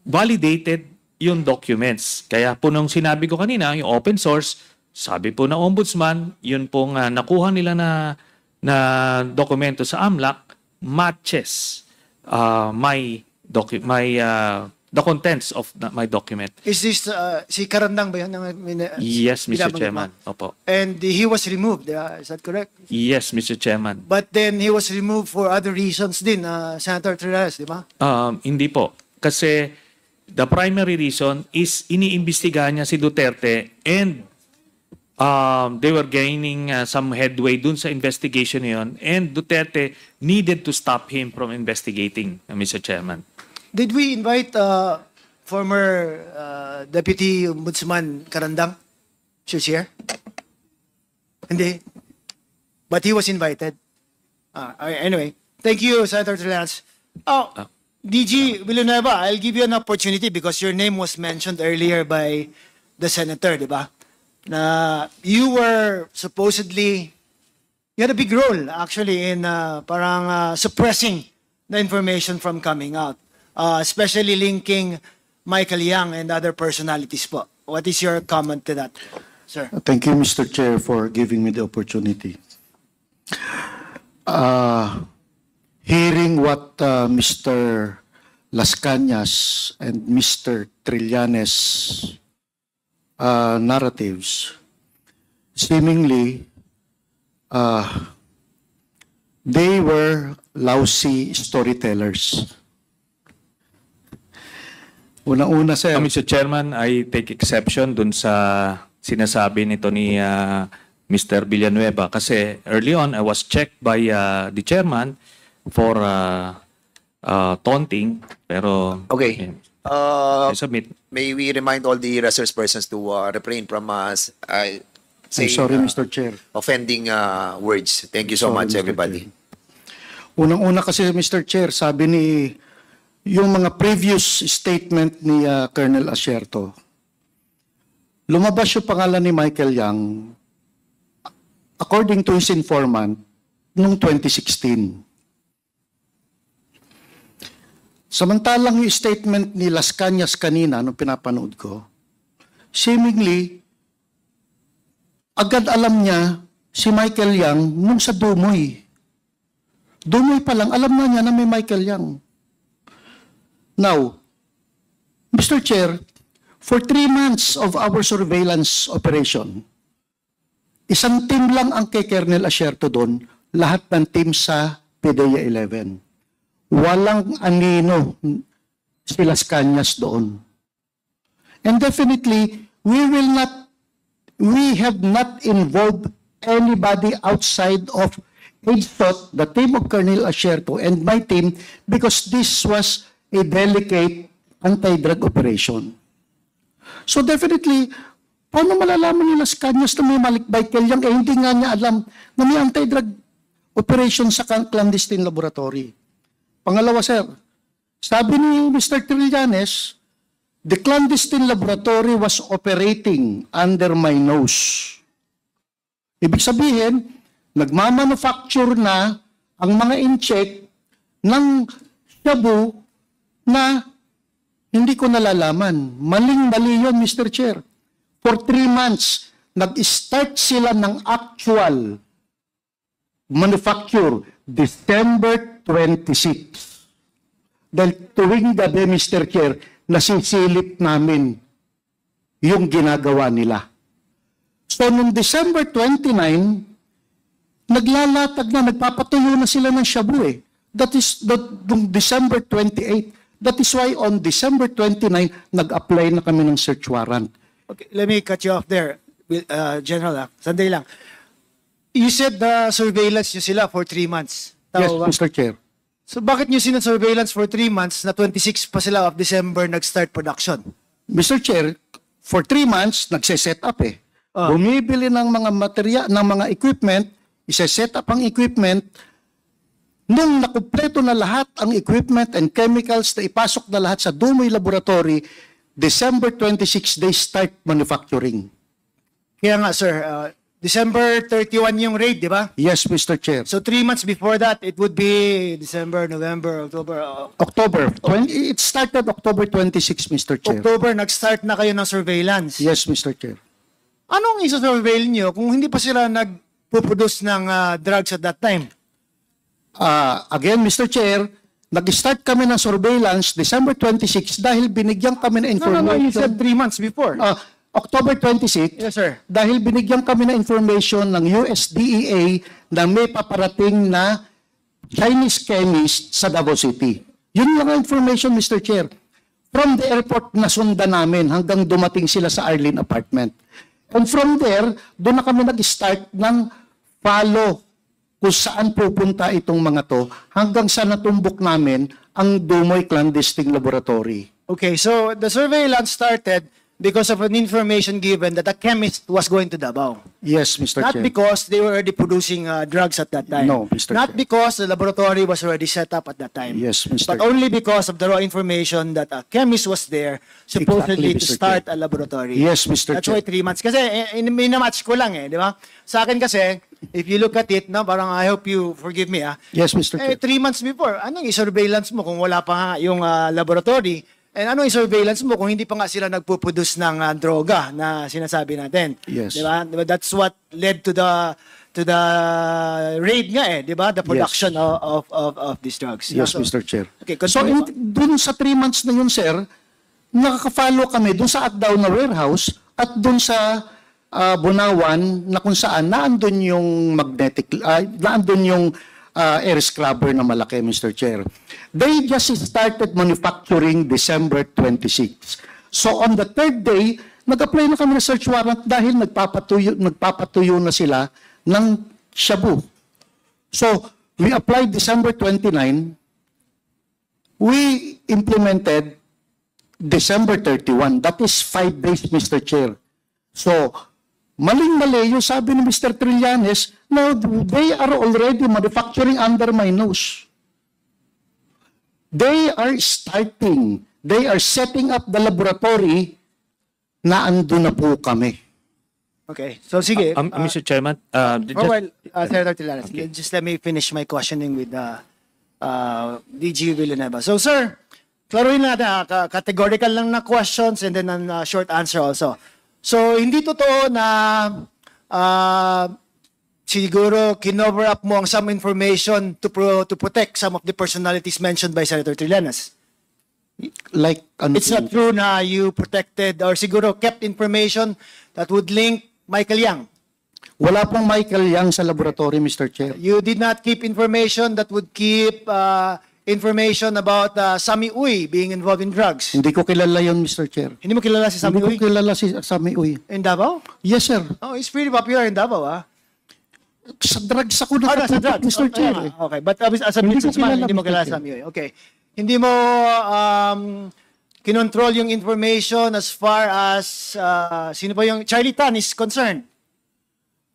Speaker 2: validated yung documents. Kaya po nung sinabi ko kanina, yung open source, sabi po na Ombudsman, yun pong nakuha nila na dokumento sa AMLAC matches the contents of my document.
Speaker 7: Is this si Karandang ba yun?
Speaker 2: Yes, Mr. Chairman. Opo.
Speaker 7: And he was removed, is that correct?
Speaker 2: Yes, Mr. Chairman.
Speaker 7: But then he was removed for other reasons din, Senator Trillanes, di ba?
Speaker 2: Hindi po. Kasi the primary reason is iniimbestigahan niya si Duterte and they were gaining some headway dun sa investigation niyon, and Duterte needed to stop him from investigating, Mr. Chairman.
Speaker 7: Did we invite former Deputy Ombudsman Karandang to share? Hindi. But he was invited. Anyway, thank you, Senator Trillanes. DG Villanueva, I'll give you an opportunity because your name was mentioned earlier by the senator, di ba? Na you were supposedly, you had a big role actually in parang suppressing the information from coming out, especially linking Michael Yang and other personalities po. What is your comment to that, sir?
Speaker 8: Thank you, Mr. Chair, for giving me the opportunity. Hearing what Mr. Las Cañas and Mr. Trillanes narratives, seemingly they were lousy storytellers. Una-una, sir.
Speaker 2: Mr. Chairman, I take exception dun sa sinasabi nito ni Mr. Villanueva kasi early on I was checked by the chairman for taunting pero
Speaker 9: Okay.
Speaker 2: I submit.
Speaker 9: May we remind all the resource persons to refrain from
Speaker 8: I'm
Speaker 9: saying
Speaker 8: sorry, Mr. Chair.
Speaker 9: offending words. Thank you so
Speaker 8: Sorry,
Speaker 9: much,
Speaker 8: Mr.
Speaker 9: everybody.
Speaker 8: Chair. Unang-una kasi, Mr. Chair, sabi ni yung mga previous statement ni Colonel Asierto, lumabas yung pangalan ni Michael Yang according to his informant noong 2016. Samantalang yung statement ni Las Cañas kanina nung pinapanood ko, seemingly, agad alam niya si Michael Yang nung sa Dumoy. Dumoy pa lang, alam na niya na may Michael Yang. Now, Mr. Chair, for 3 months of our surveillance operation, isang team lang ang kay Colonel Asierto doon, lahat ng team sa PDEA 11. Walang anino si Las Cañas doon. And definitely, we have not involved anybody outside of HSOT, the team of Colonel Asierto, and my team, because this was a delicate anti-drug operation. So definitely, paano malalaman ni Las Cañas na may Michael Yang hindi nga niya alam na may anti-drug operation sa clandestine laboratory? Pangalawa, sir, sabi ni Mr. Trillanes, the clandestine laboratory was operating under my nose. Ibig sabihin, nagmamanufacture na ang mga in-check ng shabu na hindi ko nalalaman. Maling-mali yun, Mr. Chair. For 3 months, nag-start sila ng actual manufacture December 26. Dahil tuwing gabi, Mr. Chair, nasisilip namin yung ginagawa nila. So, noong December 29, naglalatag na, nagpapatuyo na sila ng shabu eh. That is noong December 28. That is why on December 29, nag-apply na kami ng search warrant.
Speaker 7: Okay, let me cut you off there, General. Sandali lang. You said the surveillance nyo sila for 3 months. Tama
Speaker 8: Yes,
Speaker 7: ba?
Speaker 8: Mr. Chair.
Speaker 7: So bakit nyo surveillance for 3 months na 26 pa sila of December nag-start production?
Speaker 8: Mr. Chair, for 3 months, nagse-set up eh. Bumibili ng mga material, ng mga equipment, ise-set up ang equipment. Nung nakumpleto na lahat ang equipment and chemicals na ipasok na lahat sa Dumoy Laboratory, December 26, they start manufacturing.
Speaker 7: Kaya nga, sir, December 31 yung raid, di ba?
Speaker 8: Yes, Mr. Chair.
Speaker 7: So 3 months before that, it would be December, November, October.
Speaker 8: October. It started October 26, Mr. Chair.
Speaker 7: October, nag-start na kayo ng surveillance.
Speaker 8: Yes, Mr. Chair.
Speaker 7: Anong isa-surveil nyo kung hindi pa sila nag-produce ng drugs at that time?
Speaker 8: Again, Mr. Chair, nag-start kami ng surveillance December 26 dahil binigyan kami ng information.
Speaker 7: No, you said 3 months before.
Speaker 8: October 26,
Speaker 7: Yes, sir.
Speaker 8: dahil binigyan kami ng information ng USDEA na may paparating na Chinese chemist sa Davao City. Yun lang ang information, Mr. Chair. From the airport, nasundan namin hanggang dumating sila sa Arlene apartment. And from there, doon na kami nag-start ng follow kung saan pupunta itong mga to hanggang sa natumbok namin ang Dumoy Clandestine Laboratory.
Speaker 7: Okay, so the surveillance started because of an information given that a chemist was going to Davao.
Speaker 8: Yes, Mr.
Speaker 7: Not
Speaker 8: Chair.
Speaker 7: because they were already producing drugs at that time.
Speaker 8: No, Mr.
Speaker 7: Not
Speaker 8: Chair.
Speaker 7: because the laboratory was already set up at that time.
Speaker 8: Yes, Mr.
Speaker 7: But only because of the raw information that a chemist was there supposedly
Speaker 8: Exactly,
Speaker 7: to
Speaker 8: Mr.
Speaker 7: start a laboratory.
Speaker 8: Yes, Mr.
Speaker 7: That's why
Speaker 8: Chair.
Speaker 7: 3 months. Kasi minamatch ko lang di ba? Sa akin kasi, if you look at it, no, parang I hope you forgive me,
Speaker 8: Yes, Mr. Chair.
Speaker 7: 3 months before, anong i-surveillance mo kung wala pa nga yung laboratory? And ano yung surveillance mo kung hindi pa nga sila nagpuproduce ng droga na sinasabi natin?
Speaker 8: Yes.
Speaker 7: Diba? That's what led to the raid nga di ba? The production of these drugs.
Speaker 8: Yes,
Speaker 7: So,
Speaker 8: Mr. Chair.
Speaker 7: Okay,
Speaker 8: So,
Speaker 7: continue.
Speaker 8: dun sa 3 months na yun, sir, nakaka-follow kami dun sa at down na warehouse at doon sa Bunawan na kung saan naandun yung naandun yung air scrubber na malaki, Mr. Chair. They just started manufacturing December 26. So on the third day, nag-apply na kami ng search warrant dahil nagpapatuyo na sila ng shabu. So we applied December 29. We implemented December 31. That is 5 days, Mr. Chair. So, maling-mali yung sabi ni Mr. Trillanes, no, they are already manufacturing under my nose. They are setting up the laboratory na ando na po kami.
Speaker 7: Okay. So, sige.
Speaker 2: Mr. Chairman,
Speaker 7: Senator Trillanes, just let me finish my questioning with DG Villanueva. So, sir, klaruhin natin, categorical lang na questions and then a short answer also. So, hindi totoo na siguro kinover up mo ang some information to protect some of the personalities mentioned by Senator Trillanes.
Speaker 8: Like,
Speaker 7: It's not true na you protected or siguro kept information that would link Michael Yang.
Speaker 8: wala pong Michael Yang sa laboratory, Mr. Chair.
Speaker 7: You did not keep information that would keep information about Sami Uy being involved in drugs.
Speaker 8: Hindi ko kilala yon, Mr. Chair.
Speaker 7: Hindi mo kilala si Sami Uy?
Speaker 8: Hindi ko kilala si Sami Uy.
Speaker 7: In Davao?
Speaker 8: Yes, sir.
Speaker 7: Oh, he's pretty popular in Davao, ah.
Speaker 8: Sa drugs ako
Speaker 7: Sa
Speaker 8: nakatutok,
Speaker 7: drugs.
Speaker 8: Mr. Chair.
Speaker 7: Okay, but as a
Speaker 8: Hindi ko
Speaker 7: businessman,
Speaker 8: kilala,
Speaker 7: hindi mo
Speaker 8: Mr.
Speaker 7: kilala
Speaker 8: Chair.
Speaker 7: Sami Uy. Okay. Hindi mo kinontrol yung information as far as sino pa yung Charlie Tan is concerned.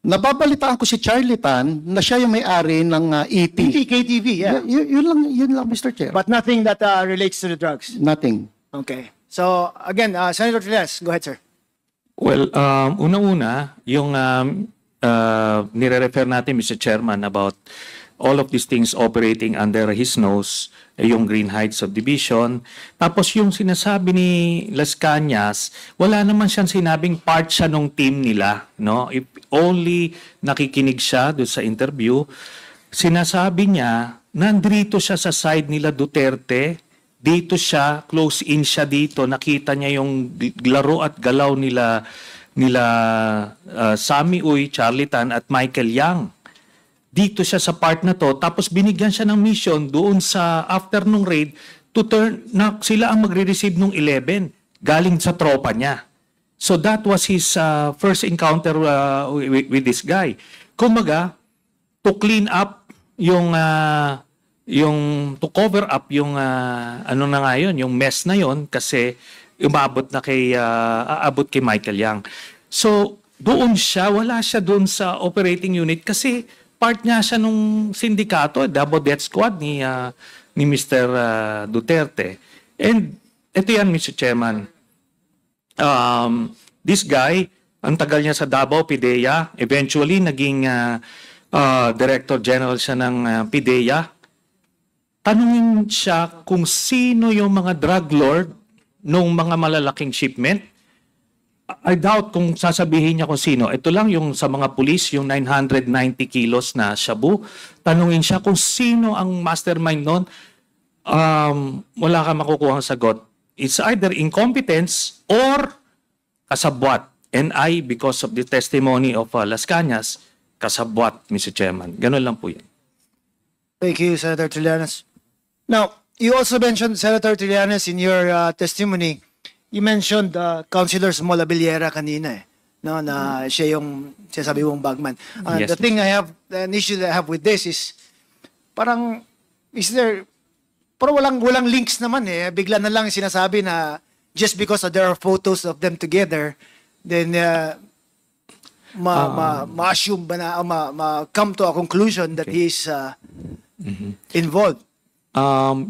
Speaker 8: Nababalitaan ko si Charlie Tan na siya yung may-ari ng ET.
Speaker 7: KTV, yeah.
Speaker 8: Yun lang, Mr. Chair.
Speaker 7: But nothing that relates to the drugs.
Speaker 8: Nothing.
Speaker 7: Okay. So, again, Senator Trillanes, go ahead, sir.
Speaker 2: Well, unang-una, yung nire-refer natin, Mr. Chairman, about all of these things operating under his nose, yung Green Heights Subdivision. Tapos yung sinasabi ni Las Cañas, wala naman siyang sinabing part siya nung team nila. No? If only nakikinig siya doon sa interview, sinasabi niya, nandito siya sa side nila Duterte, dito siya, close in siya dito, nakita niya yung laro at galaw nila Sami Uy, Charlie Tan at Michael Yang. Dito siya sa part na to, tapos binigyan siya ng mission doon sa after nung raid to turn na sila ang magre-receive nung 11 galing sa tropa niya. So that was his first encounter with this guy. Kumaga, to clean up yung to cover up yung ano na nga yun, yung mess na yon kasi umabot na aabot kay Michael Yang. So doon siya, wala siya doon sa operating unit kasi part niya siya nung sindikato, Double Death Squad ni Mr. Duterte. And ito yan, Mr. Chairman. This guy, ang tagal niya sa Davao, PIDEA. Eventually, naging Director General siya ng PIDEA. Tanungin siya kung sino yung mga drug lord nung mga malalaking shipment. I doubt kung sasabihin niya kung sino. Ito lang yung sa mga pulis, yung 990 kilos na shabu. Tanungin siya kung sino ang mastermind nun. Wala ka makukuha ang sagot. It's either incompetence or kasabwat. And I, because of the testimony of Las Cañas, kasabwat, Mr. Chairman. Ganun lang po yan.
Speaker 7: Thank you, Senator Trillanes. Now, you also mentioned, Senator Trillanes, in your testimony, you mentioned Councilor Mola Villera kanina no, na siya yung sabi mong bagman.
Speaker 2: Yes,
Speaker 7: the thing I have, an issue that I have with this is, parang walang links naman eh. Bigla na lang sinasabi na just because there are photos of them together, then ma-assume ba na, come to a conclusion that he's involved.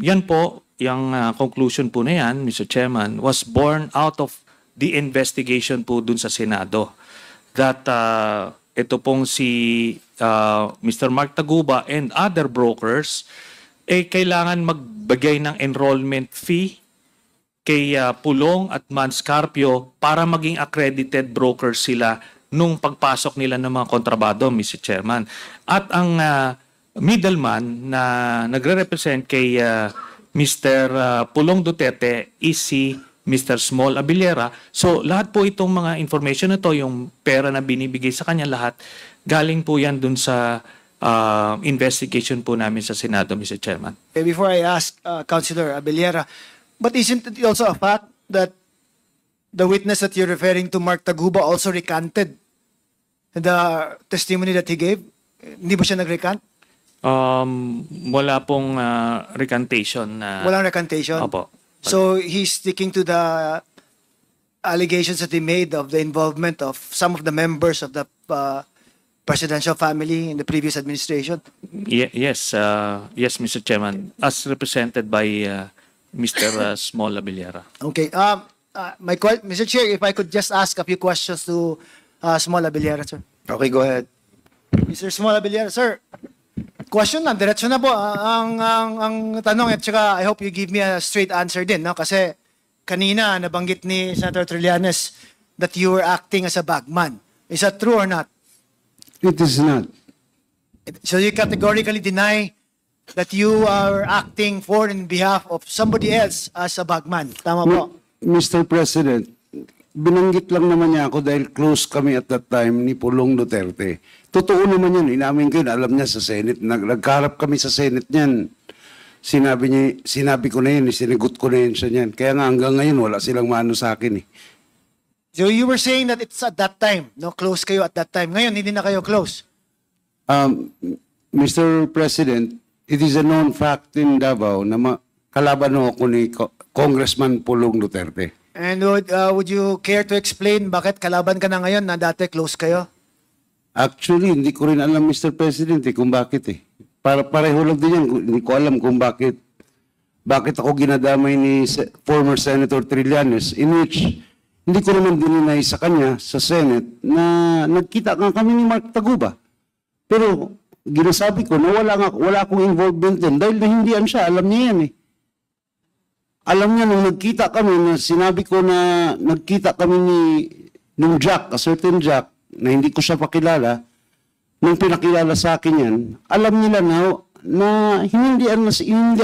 Speaker 2: Yan po, yung conclusion po na yan, Mr. Chairman, was born out of the investigation po dun sa Senado. That ito pong si Mr. Mark Taguba and other brokers, kailangan magbigay ng enrollment fee kay Pulong at Manscarpio para maging accredited brokers sila nung pagpasok nila ng mga kontrabado, Mr. Chairman. At ang middleman na nagre-represent kay Mr. Pulong Duterte is si Mr. Small Abiliera. So lahat po itong mga information na to, yung pera na binibigay sa kanya, lahat galing po yan dun sa investigation po namin sa Senado, Mr. Chairman.
Speaker 7: Okay, before I ask Councilor Abeliera, but isn't it also a fact that the witness that you're referring to, Mark Taguba, also recanted the testimony that he gave? Hindi ba siya nag-recant?
Speaker 2: Wala pong recantation.
Speaker 7: Walang recantation?
Speaker 2: Opo.
Speaker 7: So he's sticking to the allegations that he made of the involvement of some of the members of the presidential family in the previous administration?
Speaker 2: Yes, Mr. Chairman, as represented by Mr. Small Abiliera.
Speaker 7: Okay. Mr. Chair, if I could just ask a few questions to Small Abiliera, sir.
Speaker 9: Okay, go ahead.
Speaker 7: Mr. Small Abiliera, sir. Question lang, diretso na po ang tanong, at saka I hope you give me a straight answer din, no? Kasi kanina nabanggit ni Senator Trillanes that you were acting as a bagman. Is that true or not?
Speaker 6: It is not.
Speaker 7: So you categorically deny that you are acting for and in behalf of somebody else as a bagman. Tama po?
Speaker 6: Mr. President, binanggit lang naman niya ako dahil close kami at that time ni Pulong Duterte. Totoo naman yun, inamin ko yun, alam niya sa Senate. Nagkarap kami sa Senate niyan. Sinabi ko na yun, sinigot ko na yun siya niyan. Kaya nga hanggang ngayon, wala silang maano sa akin eh.
Speaker 7: So you were saying that it's at that time, no? Close kayo at that time. Ngayon, hindi na kayo close.
Speaker 6: Mr. President, it is a known fact in Davao na kalaban ako ni Congressman Pulong Duterte.
Speaker 7: And would you care to explain bakit kalaban ka na ngayon na dati close kayo?
Speaker 6: Actually, hindi ko rin alam, Mr. President, kung bakit eh. Pareho lang din yan. Hindi ko alam kung bakit ako ginadamay ni former Senator Trillanes, in which hindi ko naman dininay sa kanya, sa Senate, na nagkita nga kami ni Mark Taguba. Pero ginasabi ko na wala akong involvement din dahil nahindihan siya, alam niya yan eh. Alam niya nung nagkita kami, na sinabi ko na nagkita kami nung Jack, a certain Jack, na hindi ko siya pakilala, nung pinakilala sa akin yan, alam nila na hinindihan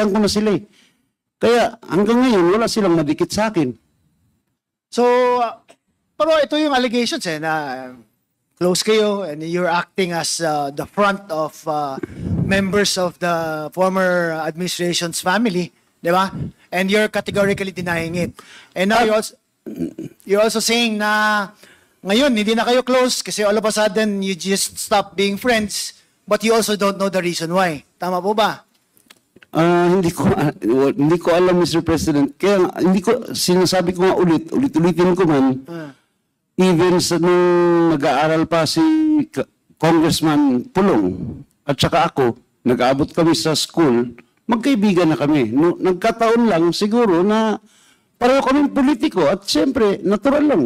Speaker 6: ko na sila eh. Kaya hanggang ngayon, wala silang madikit sa akin.
Speaker 7: So, pero ito yung allegations na close kayo and you're acting as the front of members of the former administration's family, di ba? And you're categorically denying it. And now you're also saying na ngayon, hindi na kayo close kasi all of a sudden you just stop being friends, but you also don't know the reason why. Tama po ba?
Speaker 6: Hindi ko alam, Mr. President. Kaya sinasabi ko nga ulitin ko man, even sa nung nag-aaral pa si Congressman Pulong at saka ako, nag-aabot kami sa school, magkaibigan na kami. Nagkataon lang siguro na pareho kami politiko at siyempre, natural lang.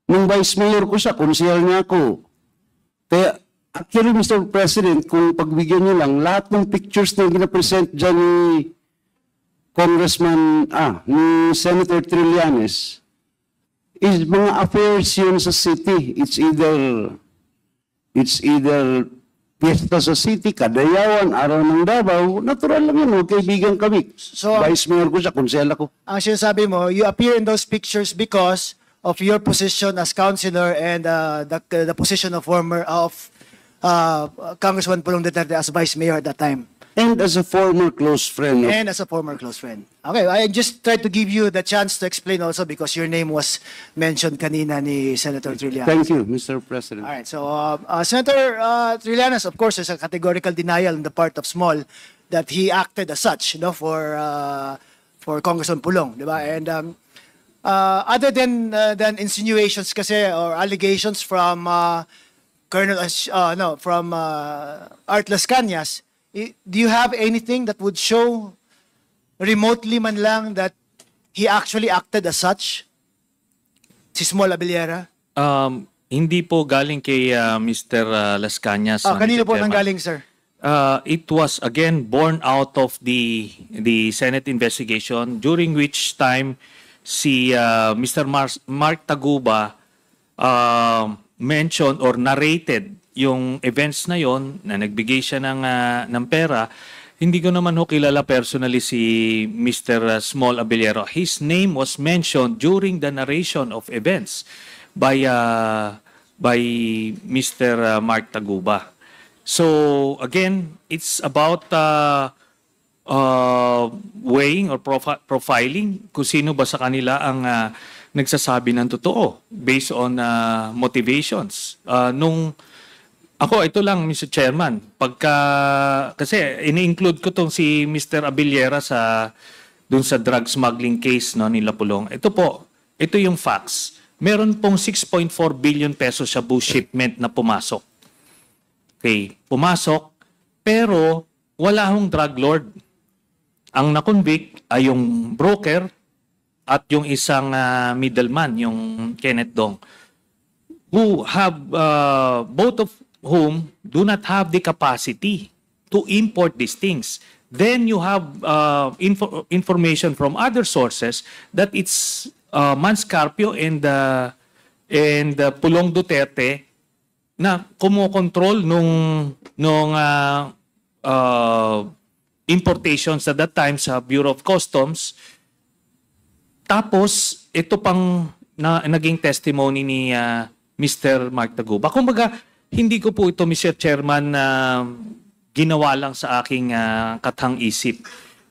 Speaker 6: Nung vice mayor ko siya, konsehal niya ako. Kaya, actually, Mr. President, kung pagbigyan niyo lang, lahat ng pictures na gina-present dyan ni ni Senator Trillanes, is mga affairs yun sa city. It's either piyesta sa city, Kadayawan, Araw ng Davao, natural lang yun, kaibigan kami. So, vice mayor ko siya, konsehal ako.
Speaker 7: Ang sinasabi mo, you appear in those pictures because of your position as councilor and the position of Congressman Pulong Duterte as vice mayor at that time.
Speaker 6: And as a former close friend.
Speaker 7: And as a former close friend. Okay, I just tried to give you the chance to explain also because your name was mentioned kanina ni Senator Trillanes.
Speaker 6: Thank you, Mr. President.
Speaker 7: All right, so Senator Trillanes, of course, there's a categorical denial on the part of Small that he acted as such, for Congressman Pulong, di ba? And other than insinuations kasi or allegations from Art Las Cañas, do you have anything that would show remotely man lang that he actually acted as such? Si Small Abiliera?
Speaker 2: Hindi po galing kay Mr. Las Cañas.
Speaker 7: Kanino po nanggaling, sir?
Speaker 2: It was again born out of the Senate investigation, during which time si Mr. Mark Taguba mentioned or narrated yung events na yon na nagbigay siya ng pera, Hindi ko naman ho kilala personally si Mr. Small Abellero. His name was mentioned during the narration of events by Mr. Mark Taguba. So again, it's about weighing or profiling kung sino ba sa kanila ang nagsasabi ng totoo based on motivations. Ito lang, Mr. Chairman, kasi ini-include ko tong si Mr. Abellera dun sa drug smuggling case, no, ni Lapulong. Ito yung facts. Meron pong 6.4 billion pesos sa shipment na pumasok. Okay, pumasok, pero wala hong drug lord. Ang na-convict ay yung broker at yung isang middleman, yung Kenneth Dong, who have both of whom do not have the capacity to import these things. Then you have information from other sources that it's Manscarpio and Pulong Duterte na kumokontrol nung importations at that time sa Bureau of Customs. Tapos ito pang naging testimony ni Mr. Mark Taguba. Kumbaga, hindi ko po ito, Mr. Chairman, ginawa lang sa aking kathang isip.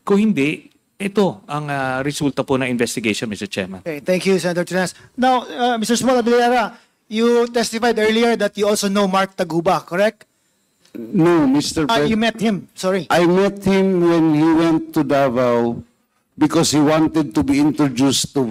Speaker 2: Kung hindi, ito ang resulta po ng investigation, Mr. Chairman.
Speaker 7: Okay, thank you, Senator Trinas. Now, Mr. Small Abellera, you testified earlier that you also know Mark Taguba, correct?
Speaker 6: No, Mr. President.
Speaker 7: You met him, sorry.
Speaker 6: I met him when he went to Davao because he wanted to be introduced to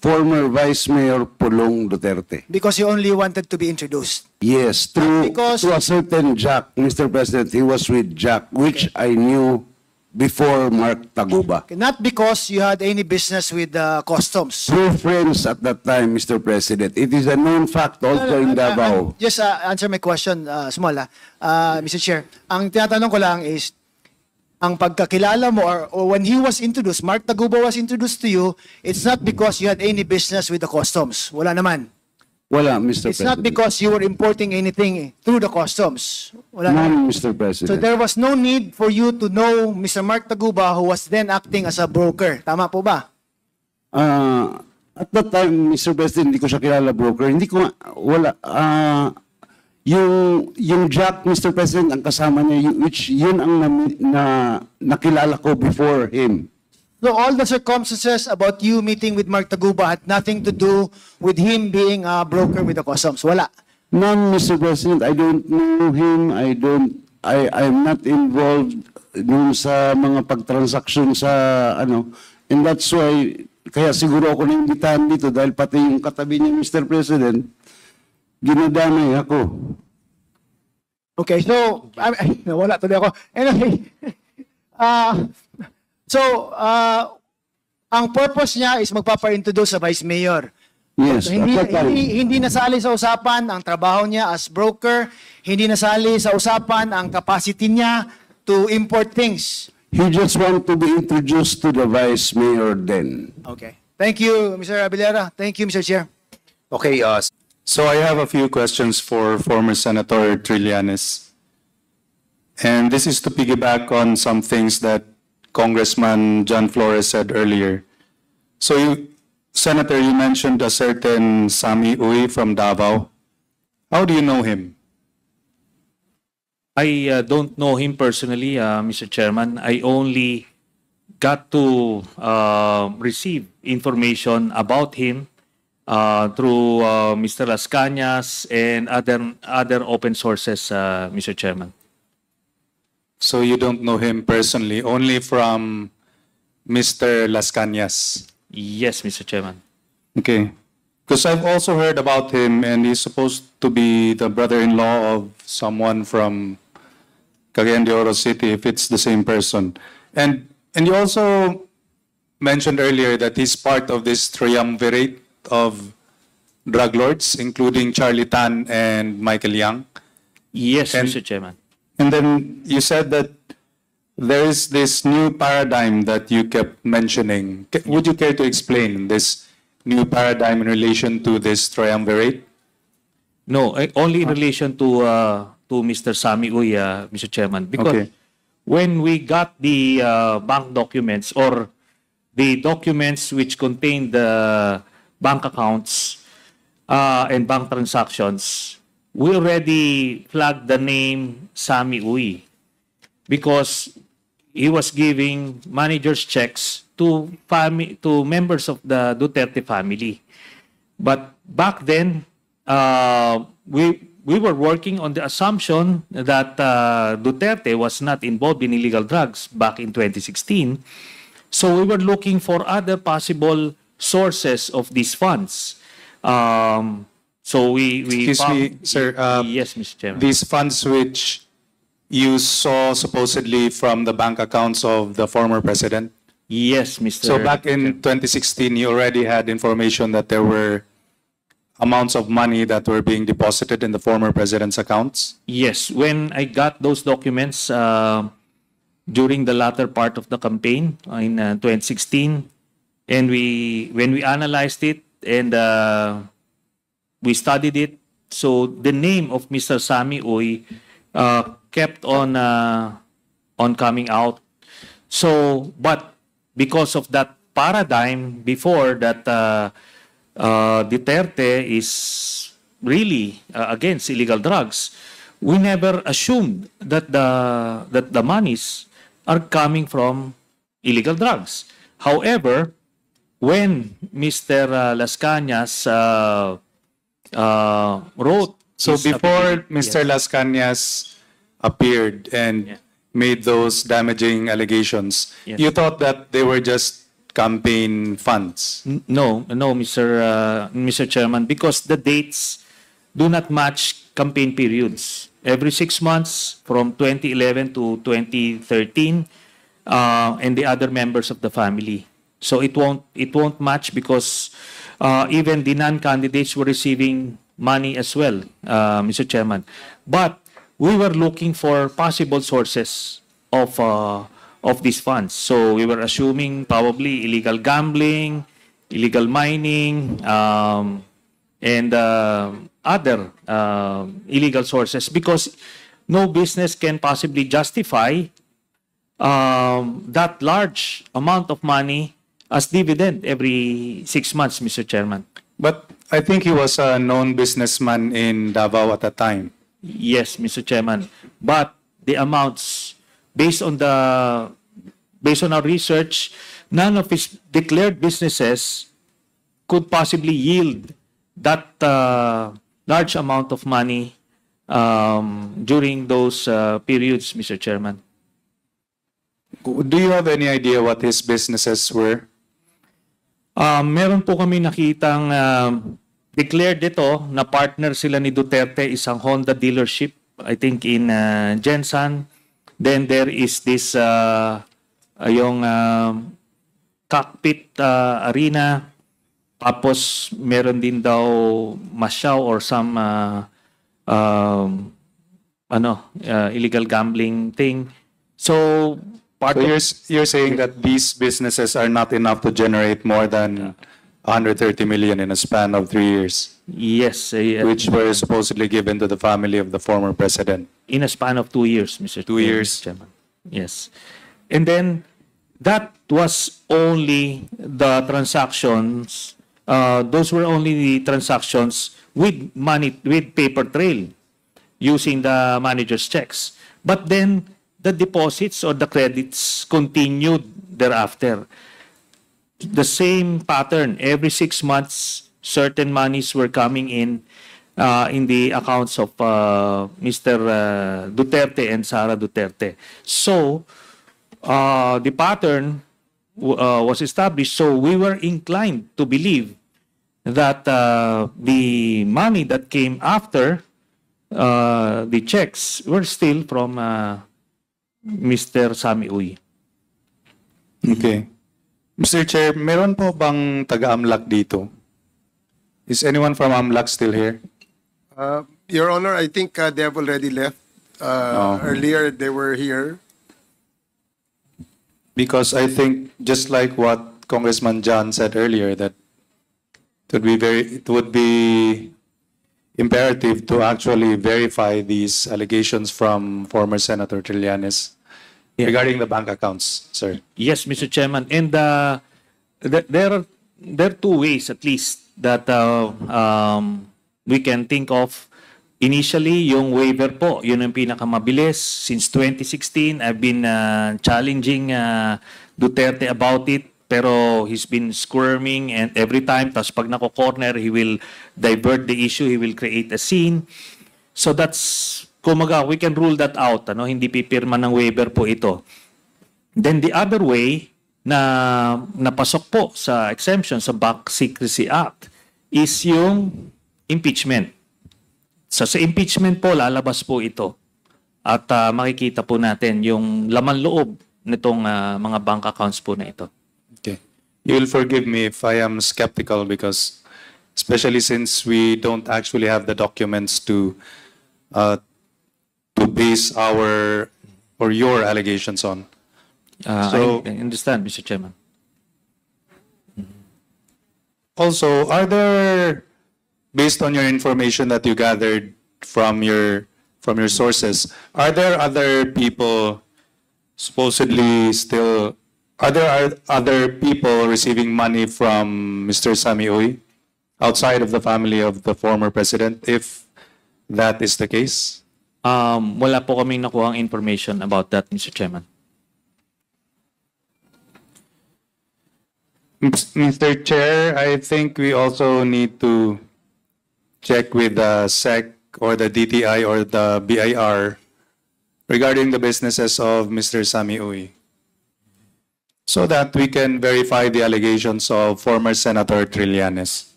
Speaker 6: former Vice Mayor Pulong Duterte.
Speaker 7: Because you only wanted to be introduced.
Speaker 6: Yes, through a certain Jack, Mr. President. He was with Jack, which I knew before Mark Taguba.
Speaker 7: Okay, not because you had any business with customs.
Speaker 6: Through friends at that time, Mr. President. It is a known fact also in Davao.
Speaker 7: Just answer my question, Small, Mr. Chair. Ang tinatanong ko lang is, ang pagkakilala mo or when he was introduced, Mark Taguba was introduced to you, it's not because you had any business with the customs. Wala naman.
Speaker 6: Wala, Mr. President.
Speaker 7: It's not because you were importing anything through the customs. Wala
Speaker 6: None,
Speaker 7: naman.
Speaker 6: Mr. President.
Speaker 7: So there was no need for you to know Mr. Mark Taguba who was then acting as a broker. Tama po ba?
Speaker 6: At that time, Mr. President, hindi ko siya kilala broker. Hindi ko, wala, yung Jack, Mr. President, ang kasama niya, which yun ang nakilala ko before him.
Speaker 7: So all the circumstances about you meeting with Mark Taguba had nothing to do with him being a broker with the customs. Wala.
Speaker 6: None, Mr. President. I don't know him. I'm not involved dun sa mga pagtransaksyon sa and that's why, kaya siguro ako naimbitahan dito dahil pati yung katabi niya, Mr. President, ginadamay ako.
Speaker 7: Okay, so, wala tuloy ako. Anyway, ang purpose niya is magpapa-introduce sa Vice Mayor.
Speaker 6: Yes,
Speaker 7: So, hindi nasali sa usapan ang trabaho niya as broker, hindi nasali sa usapan ang capacity niya to import things.
Speaker 6: He just want to be introduced to the Vice Mayor then.
Speaker 7: Okay. Thank you, Mr. Abellera. Thank you, Mr. Chair.
Speaker 9: Okay,
Speaker 10: So I have a few questions for former Senator Trillanes. And this is to piggyback on some things that Congressman John Flores said earlier. So Senator, you mentioned a certain Sami Uy from Davao. How do you know him?
Speaker 2: I don't know him personally, Mr. Chairman. I only got to receive information about him through Mr. Las Cañas and other open sources, Mr. Chairman.
Speaker 10: So you don't know him personally, only from Mr. Las Cañas?
Speaker 2: Yes, Mr. Chairman.
Speaker 10: Okay. Because I've also heard about him, and he's supposed to be the brother-in-law of someone from Cagayan de Oro City, if it's the same person. And you also mentioned earlier that he's part of this triumvirate of drug lords, including Charlie Tan and Michael Yang.
Speaker 2: Yes, Mr. Chairman.
Speaker 10: And then you said that there is this new paradigm that you kept mentioning. Would you care to explain this new paradigm in relation to this triumvirate?
Speaker 2: No, only in relation to Mr. Sami Uy, Mr. Chairman. Because
Speaker 10: Okay.
Speaker 2: when we got the bank documents or the documents which contain the bank accounts and bank transactions, we already flagged the name Sami Uy because he was giving manager's checks to members of the Duterte family. But back then, we were working on the assumption that Duterte was not involved in illegal drugs back in 2016. So we were looking for other possible sources of these funds. So we
Speaker 10: Excuse me, sir.
Speaker 2: yes, Mr. Chairman.
Speaker 10: These funds which you saw supposedly from the bank accounts of the former president.
Speaker 2: Yes, Mr.
Speaker 10: So back in 2016, you already had information that there were amounts of money that were being deposited in the former president's accounts?
Speaker 2: Yes, when I got those documents during the latter part of the campaign in 2016, and when we analyzed it and we studied it, so the name of Mr. Sami Uy kept on coming out. So, but because of that paradigm before that Duterte is really against illegal drugs, we never assumed that the monies are coming from illegal drugs. However, when Mr. Las Cañas wrote...
Speaker 10: So
Speaker 2: his
Speaker 10: before
Speaker 2: affidavit-
Speaker 10: Mr.
Speaker 2: Yes.
Speaker 10: Las Cañas appeared and made those damaging allegations,
Speaker 2: Yes.
Speaker 10: you thought that they were just campaign funds?
Speaker 2: No, Mr. Chairman, because the dates do not match campaign periods. Every 6 months from 2011 to 2013, and the other members of the family. So it won't match because even the non-candidates were receiving money as well, Mr. Chairman. But we were looking for possible sources of these funds. So we were assuming probably illegal gambling, illegal mining, and other illegal sources, because no business can possibly justify that large amount of money as dividend every 6 months, Mr. Chairman.
Speaker 10: But I think he was a known businessman in Davao at the time.
Speaker 2: Yes, Mr. Chairman. But the amounts, based on our research, none of his declared businesses could possibly yield that large amount of money during those periods, Mr. Chairman.
Speaker 10: Do you have any idea what his businesses were?
Speaker 2: Meron po kami nakitang declared ito na partner sila ni Duterte, isang Honda dealership, I think in Jensan. Then there is this yung cockpit arena. Tapos meron din daw Masyaw or some illegal gambling thing. So part
Speaker 10: So
Speaker 2: of
Speaker 10: you're saying that these businesses are not enough to generate more than 130 million in a span of 3 years,
Speaker 2: yes,
Speaker 10: which were supposedly given to the family of the former president.
Speaker 2: in a span of 2 years, Mr.
Speaker 10: 2 years.
Speaker 2: Chairman. Yes. And then that was only the transactions, those were only the transactions with money, with paper trail, using the manager's checks. But then the deposits or the credits continued thereafter. The same pattern, every 6 months, certain monies were coming in the accounts of Mr. Duterte and Sara Duterte. So the pattern was established. So we were inclined to believe that the money that came after the checks were still from Mr. Sami Uy.
Speaker 10: Okay. Mr. Chair, meron po bang taga-AMLAC dito? Is anyone from AMLAC still here?
Speaker 4: Your Honor, I think they have already left. Earlier, they were here.
Speaker 10: Because I think, just like what Congressman John said earlier, that it would be imperative to actually verify these allegations from former Senator Trillanes regarding the bank accounts, sir.
Speaker 2: Yes, Mr. Chairman. And there are two ways at least that we can think of. Initially, yung waiver po, yun ang pinakamabilis. Since 2016, I've been challenging Duterte about it. Pero he's been squirming and every time, tapos pag nako-corner, he will divert the issue, he will create a scene. So that's, kumaga, we can rule that out. Ano? Hindi pipirma ng waiver po ito. Then the other way na napasok po sa exemption sa Bank Secrecy Act is yung impeachment. So sa impeachment po, lalabas po ito. At makikita po natin yung laman loob nitong mga bank accounts po na ito.
Speaker 10: Okay. You will forgive me if I am skeptical because especially since we don't actually have the documents to base our or your allegations on.
Speaker 2: So, I understand, Mr. Chairman.
Speaker 10: Also, are there, based on your information that you gathered from your sources, are there other people supposedly still, are there other people receiving money from Mr. Sami Uy outside of the family of the former president, if that is the case?
Speaker 2: Wala po kaming nakuhang information about that, Mr. Chairman.
Speaker 10: Mr. Chair, I think we also need to check with the SEC or the DTI or the BIR regarding the businesses of Mr. Sami Uy, so that we can verify the allegations of former Senator Trillanes.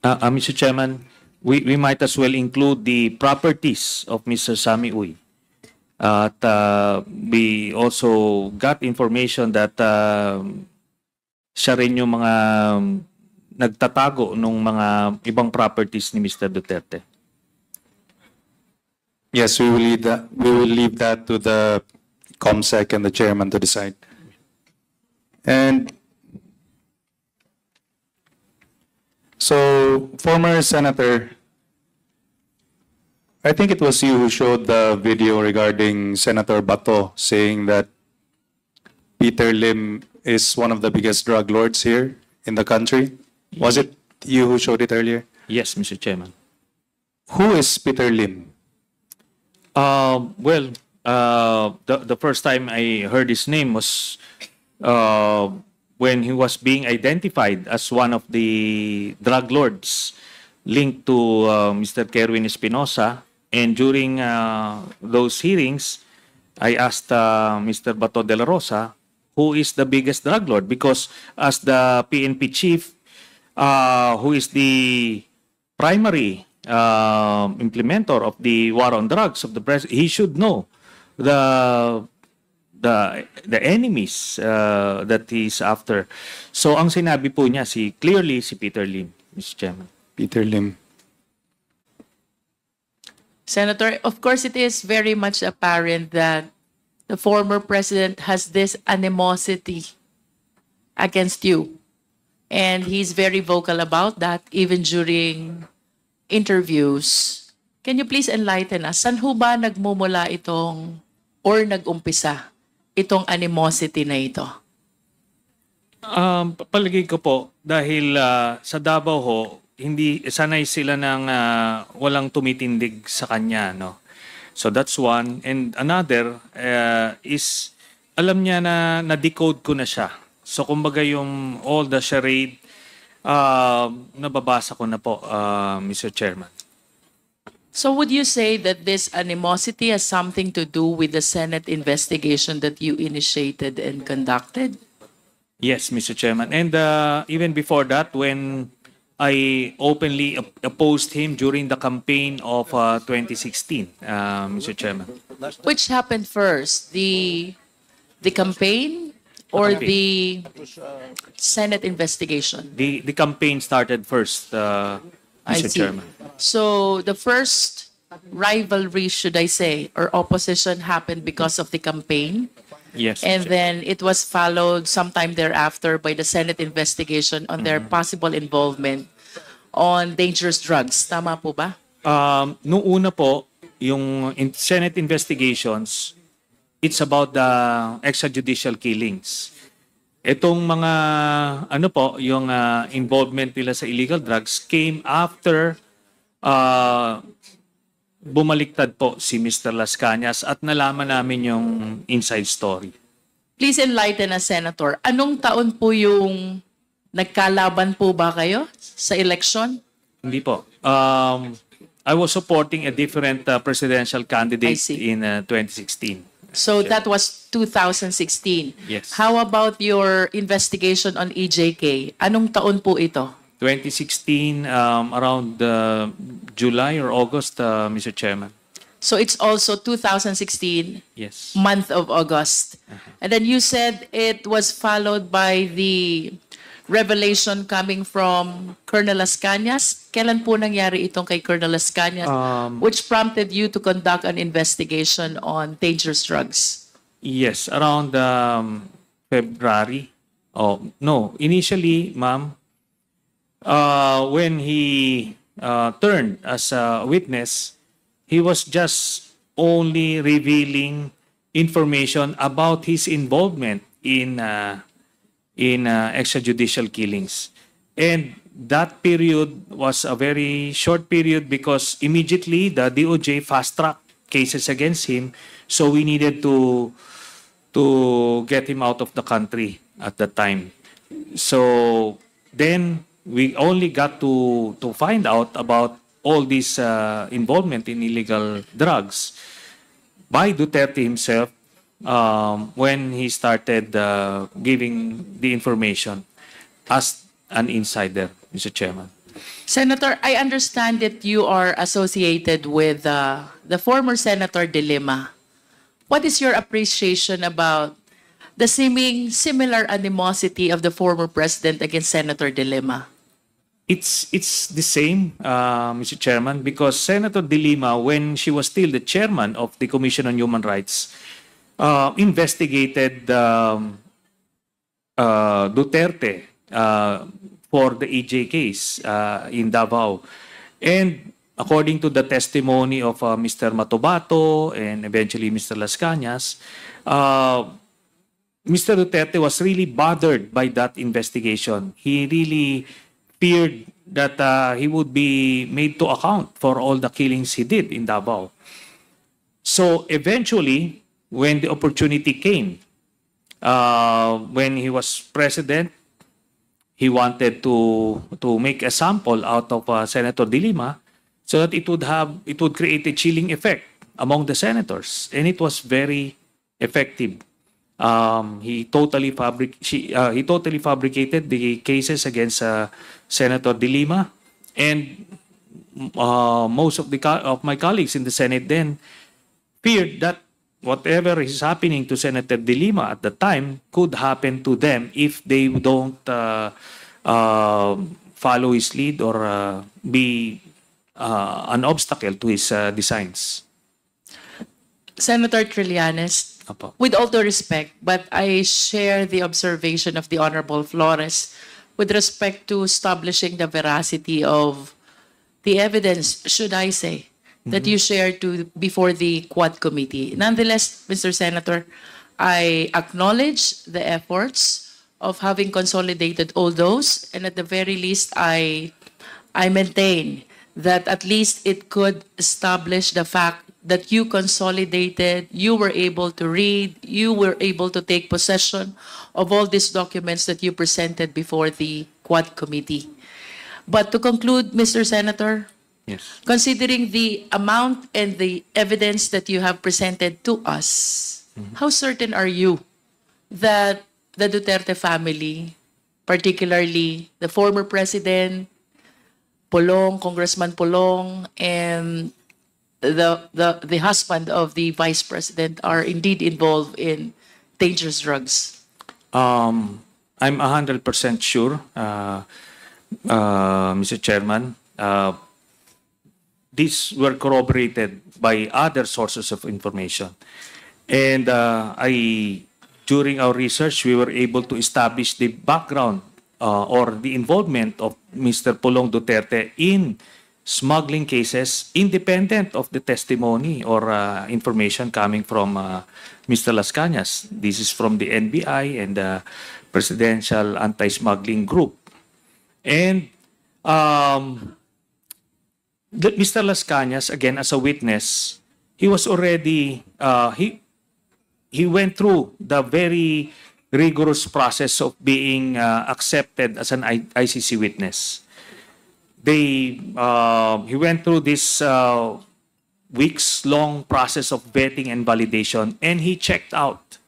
Speaker 2: Mr. Chairman, we might as well include the properties of Mr. Sami Uy. At we also got information that siya rin yung mga nagtatago ng mga ibang properties ni Mr. Duterte.
Speaker 10: Yes, we will leave that to the COMSEC and the chairman to decide. And so, former Senator, I think it was you who showed the video regarding Senator Bato saying that Peter Lim is one of the biggest drug lords here in the country. Was it you who showed it earlier?
Speaker 2: Yes, Mr. Chairman.
Speaker 10: Who is Peter Lim?
Speaker 2: Well, the first time I heard his name was when he was being identified as one of the drug lords linked to Mr. Kerwin Espinosa. And during those hearings, I asked Mr. Bato de la Rosa, who is the biggest drug lord? Because as the PNP chief, who is the primary implementer of the war on drugs of the president, he should know the enemies that he's after. So ang sinabi po niya clearly si Peter Lim, Mr. Chairman.
Speaker 10: Peter Lim.
Speaker 11: Senator, of course it is very much apparent that the former president has this animosity against you. And he's very vocal about that even during interviews. Can you please enlighten us? Saan ho ba nagmumula itong or nag-umpisa itong animosity na ito?
Speaker 2: Palagay ko po, dahil sa Davao ho, hindi sanay sila ng walang tumitindig sa kanya, no? So that's one. And another is, alam niya na na-decode ko na siya. So kumbaga yung all the charade, nababasa ko na po, Mr. Chairman.
Speaker 11: So would you say that this animosity has something to do with the Senate investigation that you initiated and conducted?
Speaker 2: Yes, Mr. Chairman. And even before that, when I openly opposed him during the campaign of 2016, Mr. Chairman.
Speaker 11: Which happened first? The campaign or the Senate investigation?
Speaker 2: The campaign started first, Mr. Chairman.
Speaker 11: So the first rivalry, should I say, or opposition happened because of the campaign?
Speaker 2: Yes.
Speaker 11: And then it was followed sometime thereafter by the Senate investigation on their possible involvement on dangerous drugs. Tama po ba?
Speaker 2: Noong una po, yung Senate investigations, it's about the extrajudicial killings. Itong mga, ano po, yung involvement nila sa illegal drugs came after bumaliktad po si Mr. Las Cañas at nalaman namin yung inside story.
Speaker 11: Please enlighten us, Senator. Anong taon po yung nagkalaban po ba kayo sa election?
Speaker 2: Hindi po. I was supporting a different presidential candidate in 2016.
Speaker 11: So that was 2016.
Speaker 2: Yes.
Speaker 11: How about your investigation on EJK? Anong taon po ito?
Speaker 2: 2016, around July or August, Mr. Chairman.
Speaker 11: So it's also 2016,
Speaker 2: Yes.
Speaker 11: month of August. And then you said it was followed by the revelation coming from Colonel Las Cañas. Kailan po nangyari itong kay Colonel Las Cañas, which prompted you to conduct an investigation on dangerous drugs?
Speaker 2: Yes, around February. Oh, no. Initially, ma'am, when he turned as a witness, he was just only revealing information about his involvement in extrajudicial killings. And that period was a very short period because immediately the DOJ fast-tracked cases against him, so we needed to get him out of the country at that time. So then we only got to find out about all this involvement in illegal drugs by Duterte himself when he started giving the information as an insider, Mr. Chairman.
Speaker 11: Senator, I understand that you are associated with the former Senator De Lima. What is your appreciation about the seeming similar animosity of the former president against Senator De Lima?
Speaker 2: It's the same, Mr. Chairman, because Senator De Lima, when she was still the chairman of the Commission on Human Rights, investigated Duterte for the EJ case in Davao. And according to the testimony of Mr. Matobato and eventually Mr. Las Cañas, Mr. Duterte was really bothered by that investigation. He really feared that he would be made to account for all the killings he did in Davao. So eventually, when the opportunity came, when he was president, he wanted to make a sample out of Senator De Lima so that it would create a chilling effect among the senators, and it was very effective. He totally fabricated the cases against Senator De Lima, and most of my colleagues in the Senate then feared that whatever is happening to Senator De Lima at the time could happen to them if they don't follow his lead or be an obstacle to his designs.
Speaker 11: Senator Trillanes, with all due respect, but I share the observation of the Honorable Flores with respect to establishing the veracity of the evidence, should I say, that you shared before the Quad Committee. Nonetheless, Mr. Senator, I acknowledge the efforts of having consolidated all those, and at the very least, I maintain that at least it could establish the fact that you consolidated, you were able to read, you were able to take possession of all these documents that you presented before the Quad Committee. But to conclude, Mr. Senator,
Speaker 2: yes,
Speaker 11: considering the amount and the evidence that you have presented to us, how certain are you that the Duterte family, particularly the former president, Polong, Congressman Polong, and the husband of the vice president are indeed involved in dangerous drugs?
Speaker 2: I'm 100% sure, Mr. Chairman. These were corroborated by other sources of information. And during our research, we were able to establish the background or the involvement of Mr. Polong Duterte in smuggling cases independent of the testimony or information coming from Mr. Las Cañas. This is from the NBI and the Presidential Anti-Smuggling Group. And Mr. Las Cañas, again, as a witness, he was already, he went through the very rigorous process of being accepted as an ICC witness. He went through this weeks-long process of vetting and validation, and he checked out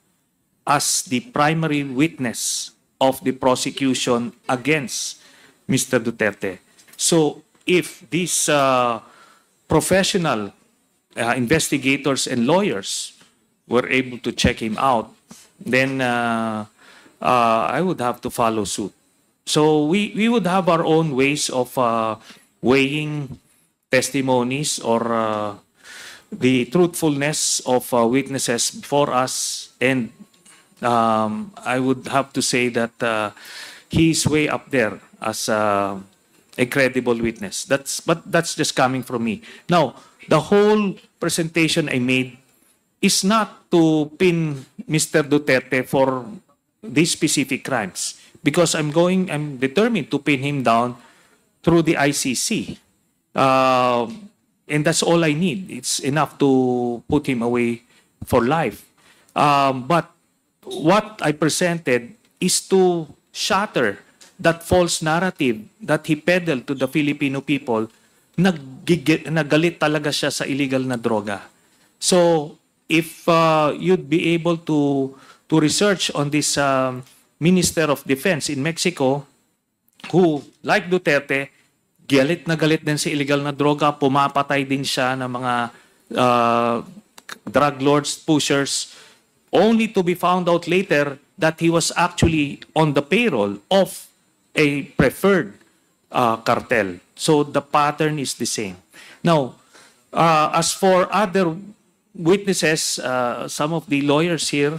Speaker 2: as the primary witness of the prosecution against Mr. Duterte. So if these professional investigators and lawyers were able to check him out, then I would have to follow suit. So we would have our own ways of weighing testimonies or the truthfulness of witnesses before us. And I would have to say that he's way up there as a credible witness. But that's just coming from me. Now, the whole presentation I made is not to pin Mr. Duterte for these specific crimes, because I'm determined to pin him down through the ICC. And that's all I need. It's enough to put him away for life. But what I presented is to shatter that false narrative that he peddled to the Filipino people. Nagalit talaga siya sa illegal na droga. So if you'd be able to research on this Minister of Defense in Mexico, who, like Duterte, galit na galit din sa illegal na droga, pumapatay din siya ng mga drug lords, pushers, only to be found out later that he was actually on the payroll of a preferred cartel. So the pattern is the same. Now, as for other witnesses, some of the lawyers here,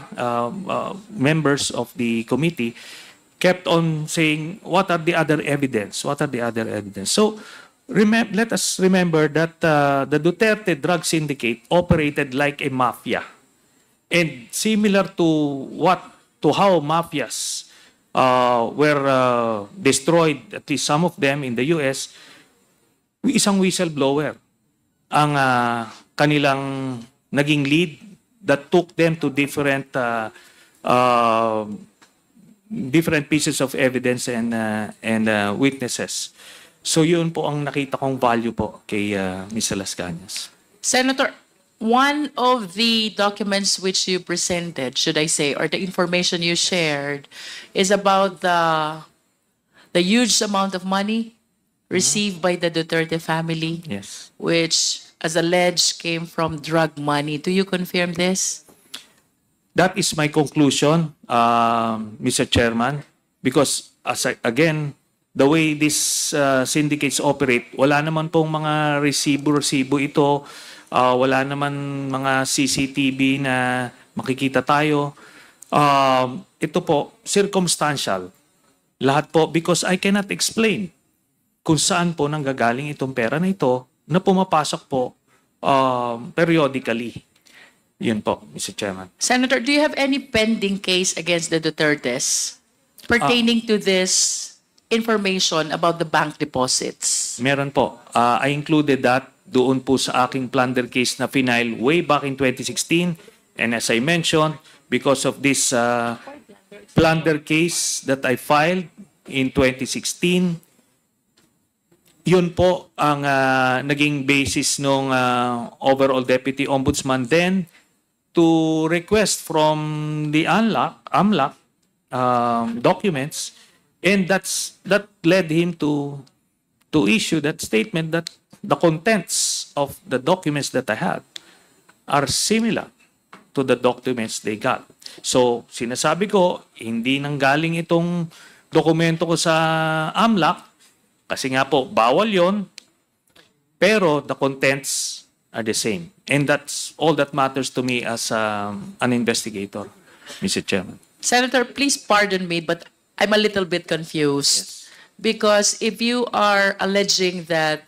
Speaker 2: members of the committee, kept on saying, what are the other evidence? What are the other evidence? So let us remember that the Duterte drug syndicate operated like a mafia. And similar to how mafias were destroyed, at least some of them in the US, isang whistleblower ang kanilang naging lead that took them to different pieces of evidence and witnesses. So yun po ang nakita kong value po kay Mr. Las Cañas.
Speaker 11: Senator, one of the documents which you presented, should I say, or the information you shared, is about the huge amount of money received by the Duterte family,
Speaker 2: Yes.
Speaker 11: which, as alleged, came from drug money. Do you confirm this?
Speaker 2: That is my conclusion, Mr. Chairman, because again, the way these syndicates operate, wala naman pong mga resibo ito, wala naman mga CCTV na makikita tayo. Ito po, circumstantial. Lahat po, because I cannot explain kung saan po nanggagaling itong pera na ito na pumapasok po periodically. Yun po, Mr. Chairman.
Speaker 11: Senator, do you have any pending case against the Dutertes pertaining to this information about the bank deposits?
Speaker 2: Meron po. I included that doon po sa aking plunder case na final way back in 2016. And as I mentioned, because of this plunder case that I filed in 2016, yun po ang naging basis ng overall Deputy Ombudsman then to request from the AMLAC documents, and that led him to issue that statement that the contents of the documents that I had are similar to the documents they got. So sinasabi ko, hindi nanggaling itong dokumento ko sa AMLAC kasi nga po bawal yon, pero the contents are the same. And that's all that matters to me as an investigator, Mr. Chairman.
Speaker 11: Senator, please pardon me, but I'm a little bit confused. Because if you are alleging that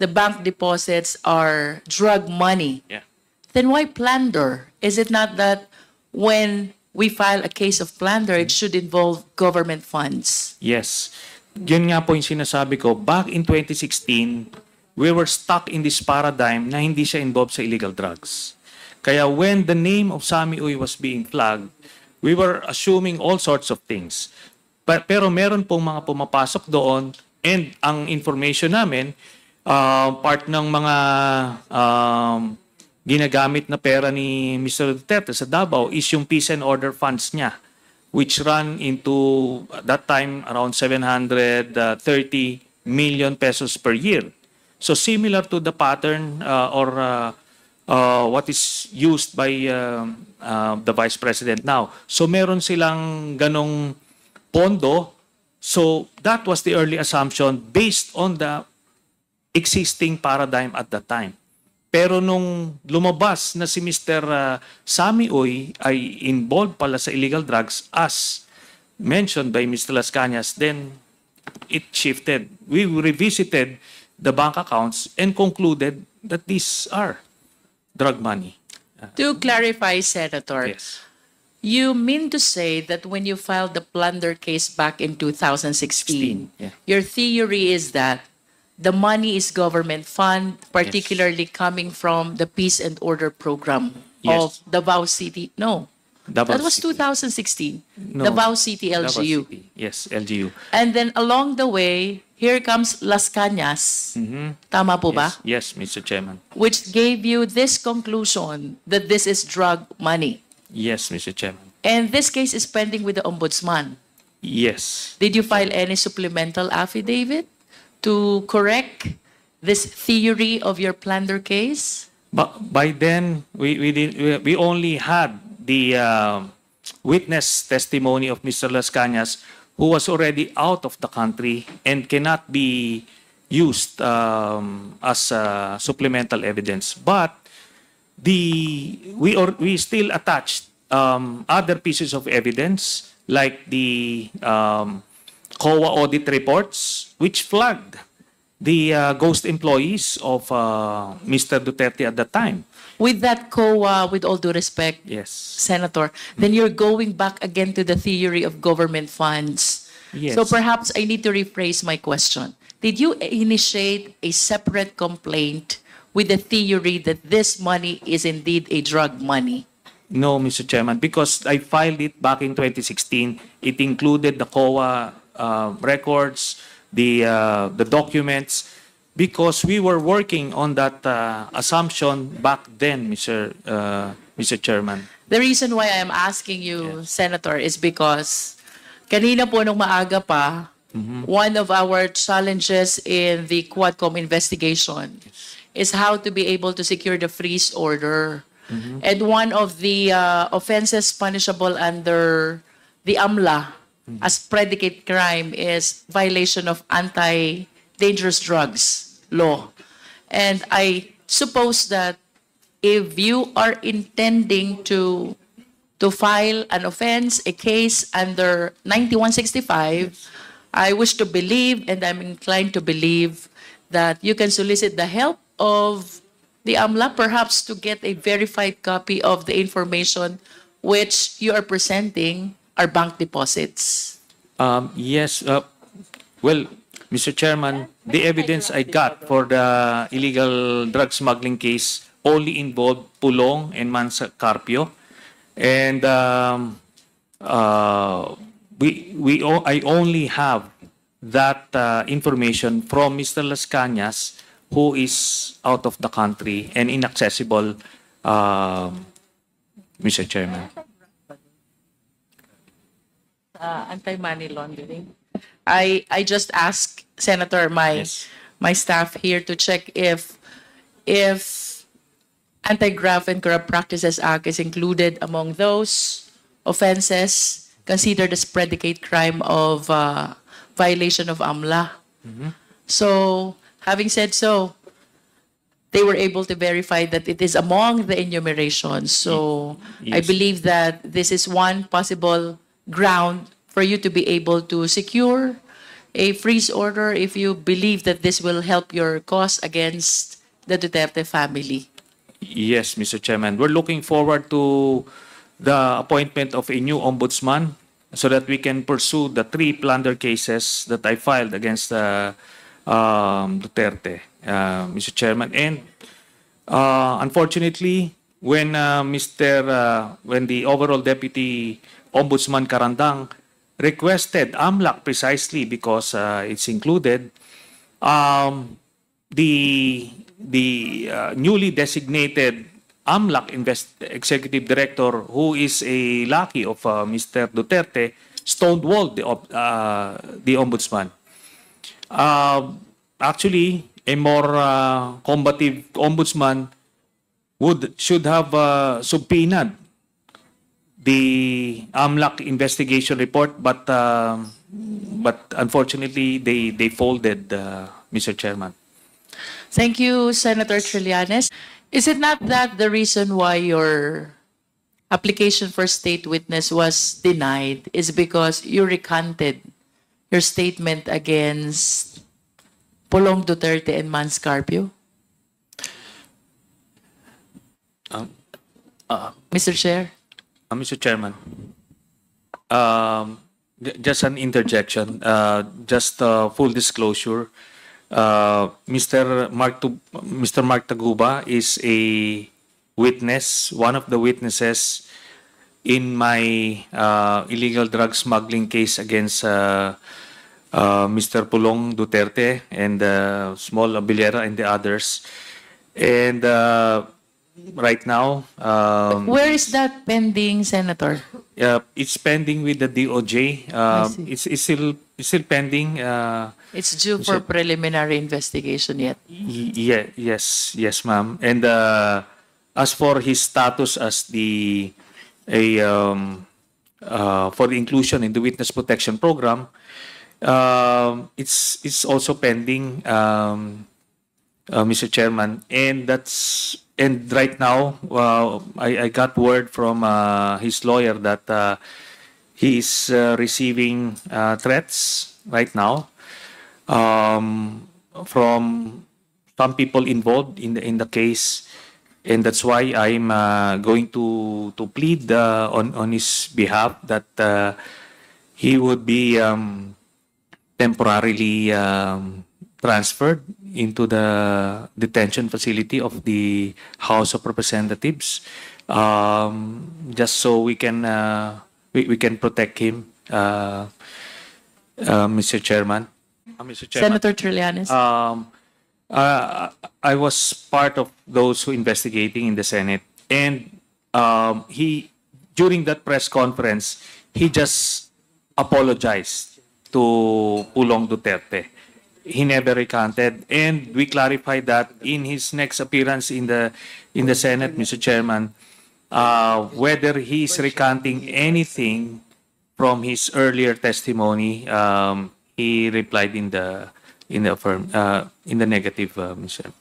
Speaker 11: the bank deposits are drug money,
Speaker 2: Yeah.
Speaker 11: then why plunder? Is it not that when we file a case of plunder, it should involve government funds?
Speaker 2: Yes. Yun nga po yung sinasabi ko. Back in 2016, we were stuck in this paradigm na hindi siya involved sa illegal drugs. Kaya when the name of Sammy Uy was being flagged, we were assuming all sorts of things. Pero meron pong mga pumapasok doon, and ang information namin, part ng mga ginagamit na pera ni Mr. Duterte sa Davao is yung peace and order funds niya, which run into, at that time, around 730 million pesos per year. So similar to the pattern or what is used by the Vice President now. So meron silang ganong pondo. So that was the early assumption based on the existing paradigm at that time. Pero nung lumabas na si Mr. Sammy Uy ay involved pala sa illegal drugs as mentioned by Mr. Las Cañas, then it shifted. We revisited the bank accounts and concluded that these are drug money.
Speaker 11: To clarify, Senator,
Speaker 2: Yes.
Speaker 11: you mean to say that when you filed the plunder case back in 2016,
Speaker 2: Yeah.
Speaker 11: your theory is that the money is government fund, particularly coming from the Peace and Order Program of
Speaker 2: Yes.
Speaker 11: Davao City? No,
Speaker 2: Davao
Speaker 11: that was
Speaker 2: City.
Speaker 11: 2016.
Speaker 2: No.
Speaker 11: Davao City
Speaker 2: Davao
Speaker 11: LGU.
Speaker 2: City. Yes, LGU.
Speaker 11: And then along the way, here comes Las Cañas. Tama po ba?
Speaker 2: Yes, Mr. Chairman.
Speaker 11: Which gave you this conclusion that this is drug money.
Speaker 2: Yes, Mr. Chairman.
Speaker 11: And this case is pending with the Ombudsman.
Speaker 2: Yes.
Speaker 11: Did you file any supplemental affidavit to correct this theory of your plunder case?
Speaker 2: But by then, we only had the witness testimony of Mr. Las Cañas, who was already out of the country and cannot be used as supplemental evidence. But we still attached other pieces of evidence like the COA audit reports, which flagged the ghost employees of Mr. Duterte at that time.
Speaker 11: With that COA, with all due respect,
Speaker 2: Yes.
Speaker 11: Senator, then you're going back again to the theory of government funds.
Speaker 2: Yes.
Speaker 11: So perhaps I need to rephrase my question. Did you initiate a separate complaint with the theory that this money is indeed a drug money?
Speaker 2: No, Mr. Chairman, because I filed it back in 2016. It included the COA records, the documents, because we were working on that assumption back then, Mr. Chairman.
Speaker 11: The reason why I am asking you, Senator, is because kanina po nung maaga pa, one of our challenges in the Quadcom investigation is how to be able to secure the freeze order. And one of the offenses punishable under the AMLA as predicate crime is violation of anti-dangerous drugs law. And I suppose that if you are intending to file an offense, a case under 9165, I wish to believe, and I'm inclined to believe, that you can solicit the help of the AMLA, perhaps to get a verified copy of the information which you are presenting are bank deposits.
Speaker 2: Yes. Well, Mr. Chairman, the evidence I got for the illegal drug smuggling case only involved Pulong and Mansa Carpio. And I only have that information from Mr. Las Cañas, who is out of the country and inaccessible, Mr. Chairman.
Speaker 11: Anti-money laundering. I just asked Senator my staff here to check if Anti-Graft and Corrupt Practices Act is included among those offenses considered as predicate crime of violation of AMLA. So, having said so, they were able to verify that it is among the enumeration. So, I
Speaker 2: Yes.
Speaker 11: believe that this is one possible ground for you to be able to secure a freeze order if you believe that this will help your cause against the Duterte family?
Speaker 2: Yes, Mr. Chairman. We're looking forward to the appointment of a new ombudsman so that we can pursue the 3 plunder cases that I filed against Duterte, Mr. Chairman. And unfortunately, when when the overall Deputy Ombudsman Karandang requested AMLAC precisely because it's included, the newly designated AMLAC Executive Director, who is a lackey of Mr. Duterte, stonewalled the Ombudsman. Actually, a more combative Ombudsman should have subpoenaed the AMLAC investigation report, but unfortunately they folded, Mr. Chairman.
Speaker 11: Thank you, Senator Trillanes. Is it not that the reason why your application for state witness was denied is because you recanted your statement against Pulong Duterte and Mans Carpio? Mr. Chair?
Speaker 2: Mr. Chairman, just an interjection, just full disclosure. Mr. Mark Taguba is a witness, one of the witnesses in my illegal drug smuggling case against Mr. Pulong Duterte and Small Abilera and the others. And right now,
Speaker 11: where is that pending, Senator?
Speaker 2: it's pending with the DOJ. It's still pending.
Speaker 11: It's due for preliminary investigation yet.
Speaker 2: Yes, ma'am. And as for his status as for the inclusion in the Witness Protection Program, it's also pending, Mr. Chairman, and right now I got word from his lawyer that he is receiving threats right now from some people involved in the case, and that's why I'm going to plead on his behalf that he would be temporarily transferred into the detention facility of the House of Representatives, just so we can protect him, Mr. Chairman. Mr. Chairman.
Speaker 11: Senator Trillanes.
Speaker 2: I was part of those who investigating in the Senate, and during that press conference, he just apologized to Pulong Duterte. He never recanted, and we clarified that in his next appearance in the Senate, Mr. Chairman, whether he is recanting anything from his earlier testimony. He replied in the negative, Mr.